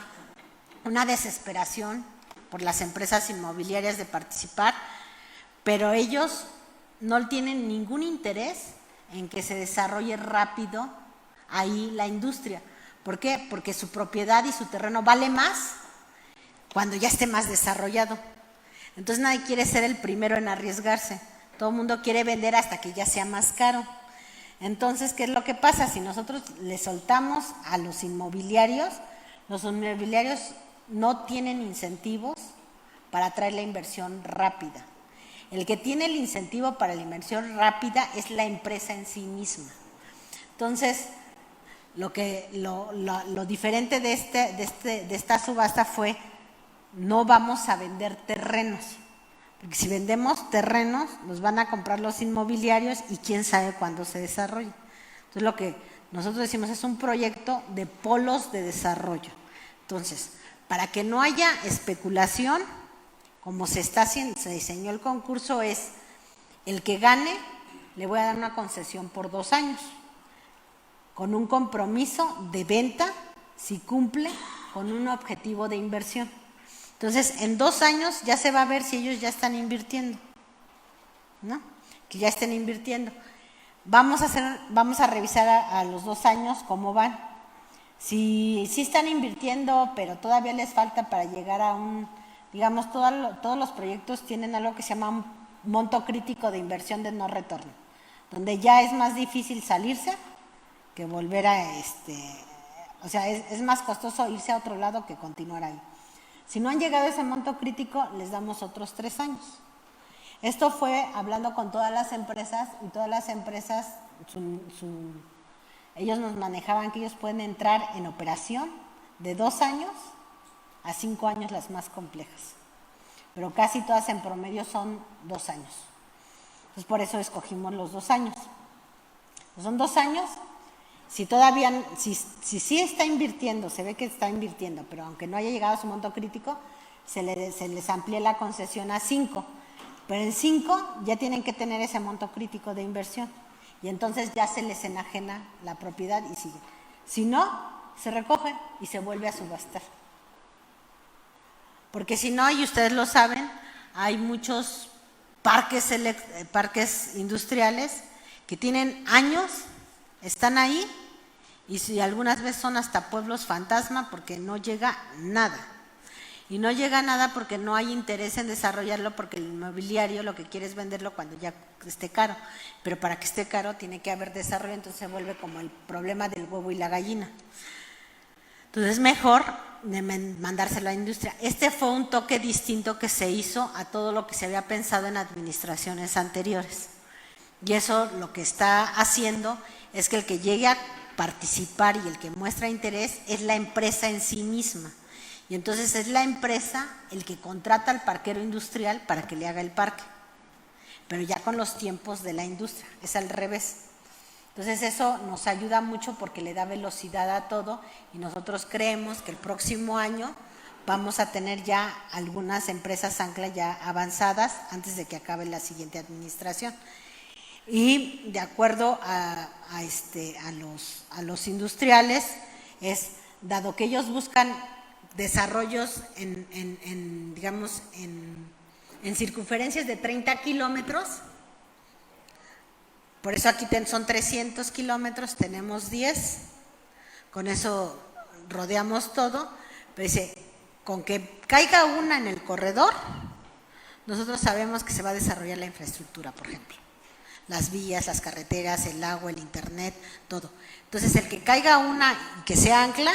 desesperación por las empresas inmobiliarias de participar, pero ellos no tienen ningún interés en que se desarrolle rápido ahí la industria. ¿Por qué? Porque su propiedad y su terreno vale más cuando ya esté más desarrollado. Entonces nadie quiere ser el primero en arriesgarse. Todo el mundo quiere vender hasta que ya sea más caro. Entonces, ¿qué es lo que pasa? Si nosotros le soltamos a los inmobiliarios no tienen incentivos para traer la inversión rápida. El que tiene el incentivo para la inversión rápida es la empresa en sí misma. Entonces, lo diferente de esta subasta fue, no vamos a vender terrenos, porque si vendemos terrenos, los van a comprar los inmobiliarios y quién sabe cuándo se desarrolle. Entonces, lo que nosotros decimos es un proyecto de polos de desarrollo. Entonces, para que no haya especulación, como se diseñó el concurso, es el que gane, le voy a dar una concesión por 2 años, con un compromiso de venta si cumple con un objetivo de inversión. Entonces, en 2 años ya se va a ver si ellos ya están invirtiendo, ¿no? Que ya estén invirtiendo. Vamos a revisar a los 2 años cómo van. Si están invirtiendo, pero todavía les falta para llegar a digamos, todos los proyectos tienen algo que se llama un monto crítico de inversión de no retorno, donde ya es más difícil salirse que volver o sea, es más costoso irse a otro lado que continuar ahí. Si no han llegado a ese monto crítico, les damos otros 3 años. Esto fue hablando con todas las empresas, y todas las empresas, ellos nos manejaban que ellos pueden entrar en operación de 2 años a 5 años las más complejas, pero casi todas en promedio son 2 años. Entonces, por eso escogimos los 2 años. Pues son 2 años, si sí está invirtiendo, se ve que está invirtiendo, pero aunque no haya llegado a su monto crítico, se les amplía la concesión a 5, pero en 5 ya tienen que tener ese monto crítico de inversión, y entonces ya se les enajena la propiedad y sigue. Si no, se recoge y se vuelve a subastar. Porque si no, y ustedes lo saben, hay muchos parques industriales que tienen años, están ahí, y si algunas veces son hasta pueblos fantasma porque no llega nada. Y no llega nada porque no hay interés en desarrollarlo, porque el inmobiliario lo que quiere es venderlo cuando ya esté caro. Pero para que esté caro tiene que haber desarrollo, entonces se vuelve como el problema del huevo y la gallina. Entonces es mejor mandárselo a la industria. Este fue un toque distinto que se hizo a todo lo que se había pensado en administraciones anteriores. Y eso lo que está haciendo es que el que llegue a participar y el que muestra interés es la empresa en sí misma. Y entonces es la empresa el que contrata al parquero industrial para que le haga el parque, pero ya con los tiempos de la industria, es al revés. Entonces eso nos ayuda mucho porque le da velocidad a todo y nosotros creemos que el próximo año vamos a tener ya algunas empresas ancla ya avanzadas antes de que acabe la siguiente administración. Y de acuerdo a los industriales, dado que ellos buscan desarrollos digamos, en circunferencias de 30 kilómetros, por eso aquí son 300 kilómetros, tenemos 10, con eso rodeamos todo, pero dice, con que caiga una en el corredor, nosotros sabemos que se va a desarrollar la infraestructura, por ejemplo. Las vías, las carreteras, el agua, el internet, todo. Entonces, el que caiga una y que se ancla,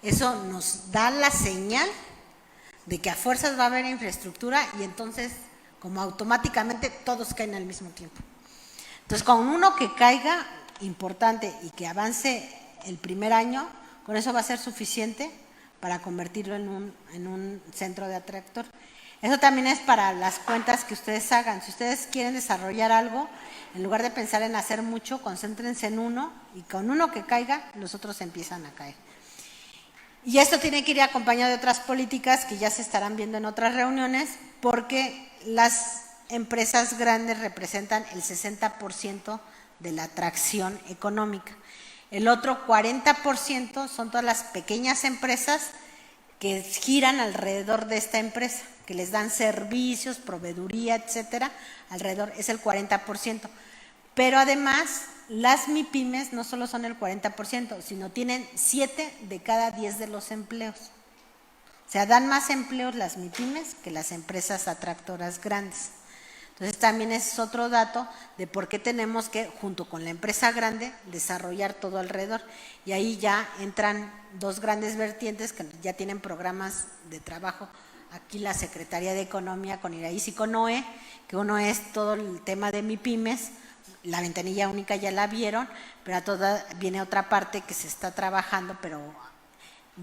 eso nos da la señal de que a fuerzas va a haber infraestructura y entonces, como automáticamente, todos caen al mismo tiempo. Entonces, con uno que caiga importante y que avance el primer año, con eso va a ser suficiente para convertirlo en un centro de atractor. Eso también es para las cuentas que ustedes hagan. Si ustedes quieren desarrollar algo, en lugar de pensar en hacer mucho, concéntrense en uno y con uno que caiga, los otros empiezan a caer. Y esto tiene que ir acompañado de otras políticas que ya se estarán viendo en otras reuniones, porque las empresas grandes representan el 60% de la atracción económica. El otro 40% son todas las pequeñas empresas que giran alrededor de esta empresa, que les dan servicios, proveeduría, etcétera, alrededor, es el 40%. Pero además, las MIPYMES no solo son el 40%, sino tienen 7 de cada 10 de los empleos. O sea, dan más empleos las MIPYMES que las empresas atractoras grandes. Entonces, también es otro dato de por qué tenemos que, junto con la empresa grande, desarrollar todo alrededor. Y ahí ya entran dos grandes vertientes que ya tienen programas de trabajo. Aquí la Secretaría de Economía con IRAIS y con OE, que uno es todo el tema de MIPYMES, la ventanilla única ya la vieron, pero a toda viene otra parte que se está trabajando, pero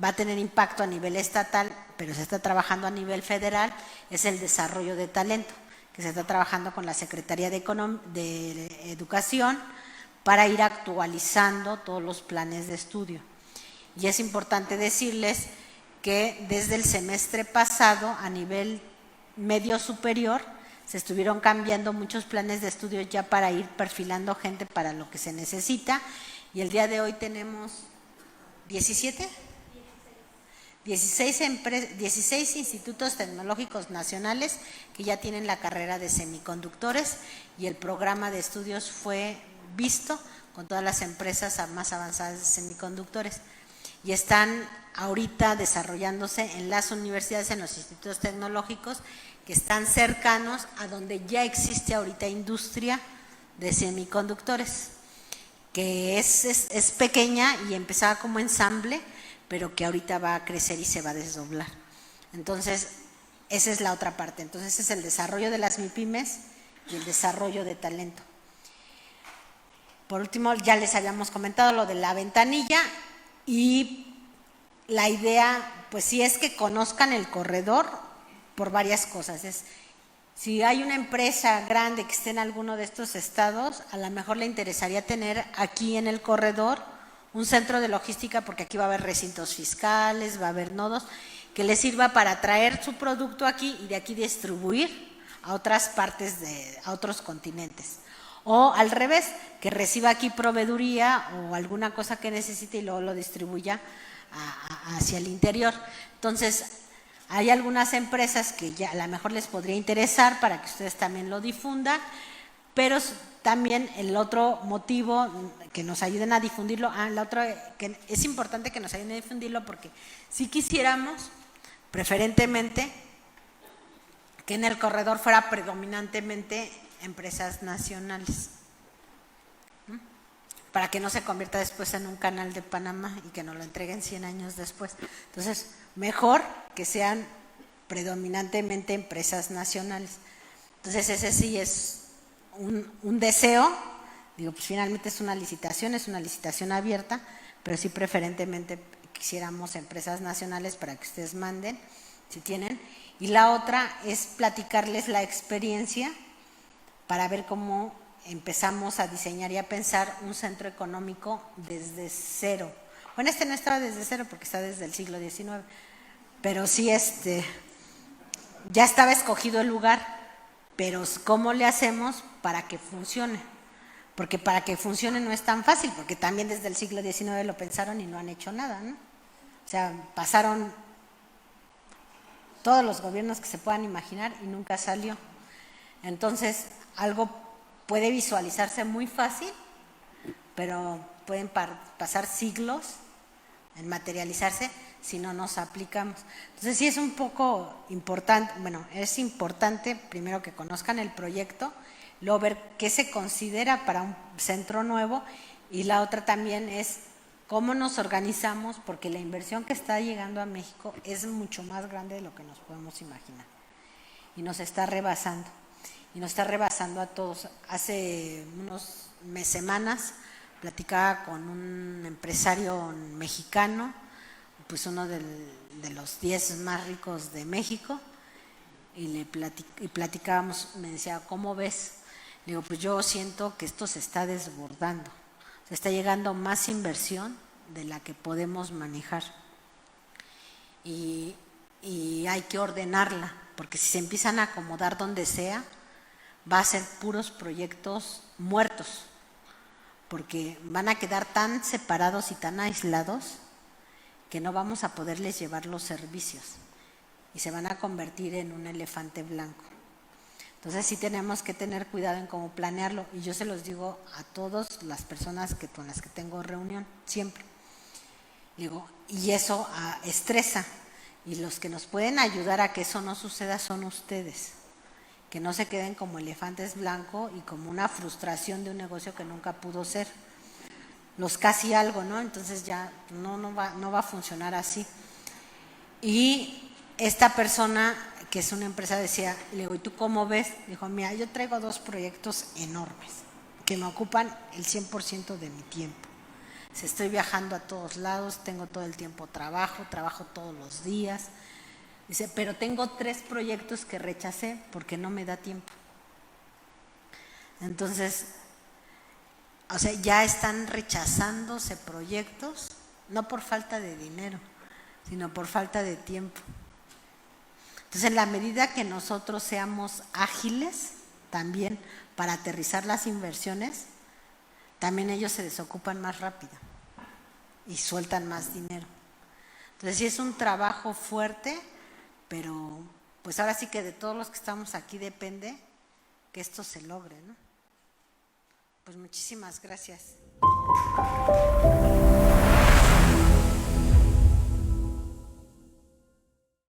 va a tener impacto a nivel estatal, pero se está trabajando a nivel federal, es el desarrollo de talento, que se está trabajando con la Secretaría de Educación para ir actualizando todos los planes de estudio. Y es importante decirles que desde el semestre pasado, a nivel medio superior, se estuvieron cambiando muchos planes de estudio ya para ir perfilando gente para lo que se necesita. Y el día de hoy tenemos 17, 16 institutos tecnológicos nacionales que ya tienen la carrera de semiconductores y el programa de estudios fue visto con todas las empresas más avanzadas de semiconductores. Y están ahorita desarrollándose en las universidades, en los institutos tecnológicos que están cercanos a donde ya existe ahorita industria de semiconductores, que es pequeña y empezaba como ensamble, pero que ahorita va a crecer y se va a desdoblar. Entonces, esa es la otra parte. Entonces, es el desarrollo de las MIPYMES y el desarrollo de talento. Por último, ya les habíamos comentado lo de la ventanilla. Y la idea, pues sí, es que conozcan el corredor por varias cosas. Si hay una empresa grande que esté en alguno de estos estados, a lo mejor le interesaría tener aquí en el corredor un centro de logística, porque aquí va a haber recintos fiscales, va a haber nodos, que les sirva para traer su producto aquí y de aquí distribuir a otras partes, a otros continentes. O al revés, que reciba aquí proveeduría o alguna cosa que necesite y luego lo distribuya hacia el interior. Entonces, hay algunas empresas que ya a lo mejor les podría interesar para que ustedes también lo difundan, pero también el otro motivo, que nos ayuden a difundirlo, la otra, que es importante que nos ayuden a difundirlo porque si quisiéramos, preferentemente, que en el corredor fuera predominantemente empresas nacionales, para que no se convierta después en un canal de Panamá y que nos lo entreguen 100 años después. Entonces, mejor que sean predominantemente empresas nacionales. Entonces, ese sí es un deseo, digo, pues finalmente es una licitación abierta, pero sí preferentemente quisiéramos empresas nacionales para que ustedes manden, si tienen. Y la otra es platicarles la experiencia para ver cómo empezamos a diseñar y a pensar un centro económico desde cero. Bueno, este no estaba desde cero porque está desde el siglo XIX, pero sí ya estaba escogido el lugar, pero ¿cómo le hacemos para que funcione? Porque para que funcione no es tan fácil, porque también desde el siglo XIX lo pensaron y no han hecho nada, ¿no? O sea, pasaron todos los gobiernos que se puedan imaginar y nunca salió. Entonces, algo puede visualizarse muy fácil, pero pueden pasar siglos en materializarse si no nos aplicamos. Entonces sí es un poco importante, bueno, es importante primero que conozcan el proyecto, luego ver qué se considera para un centro nuevo, y la otra también es cómo nos organizamos, porque la inversión que está llegando a México es mucho más grande de lo que nos podemos imaginar y nos está rebasando. Y nos está rebasando a todos. Hace unos semanas platicaba con un empresario mexicano, pues uno de los 10 más ricos de México, y platicábamos, me decía, ¿cómo ves? Le digo, pues yo siento que esto se está desbordando, se está llegando más inversión de la que podemos manejar, y hay que ordenarla, porque si se empiezan a acomodar donde sea, va a ser puros proyectos muertos, porque van a quedar tan separados y tan aislados que no vamos a poderles llevar los servicios y se van a convertir en un elefante blanco. Entonces sí tenemos que tener cuidado en cómo planearlo, y yo se los digo a todas las personas con las que tengo reunión, siempre. Digo, y eso estresa, y los que nos pueden ayudar a que eso no suceda son ustedes. Que no se queden como elefantes blancos y como una frustración de un negocio que nunca pudo ser. Los casi algo, ¿no? Entonces ya no va a funcionar así. Y esta persona, que es una empresa, decía, le digo, ¿y tú cómo ves? Dijo, mira, yo traigo 2 proyectos enormes que me ocupan el 100% de mi tiempo. Si estoy viajando a todos lados, tengo todo el tiempo trabajo todos los días. Dice, pero tengo 3 proyectos que rechacé porque no me da tiempo. Entonces, o sea, ya están rechazándose proyectos, no por falta de dinero, sino por falta de tiempo. Entonces, en la medida que nosotros seamos ágiles también para aterrizar las inversiones, también ellos se desocupan más rápido y sueltan más dinero. Entonces, sí es un trabajo fuerte, pero pues ahora sí que de todos los que estamos aquí depende que esto se logre, ¿no? Pues muchísimas gracias.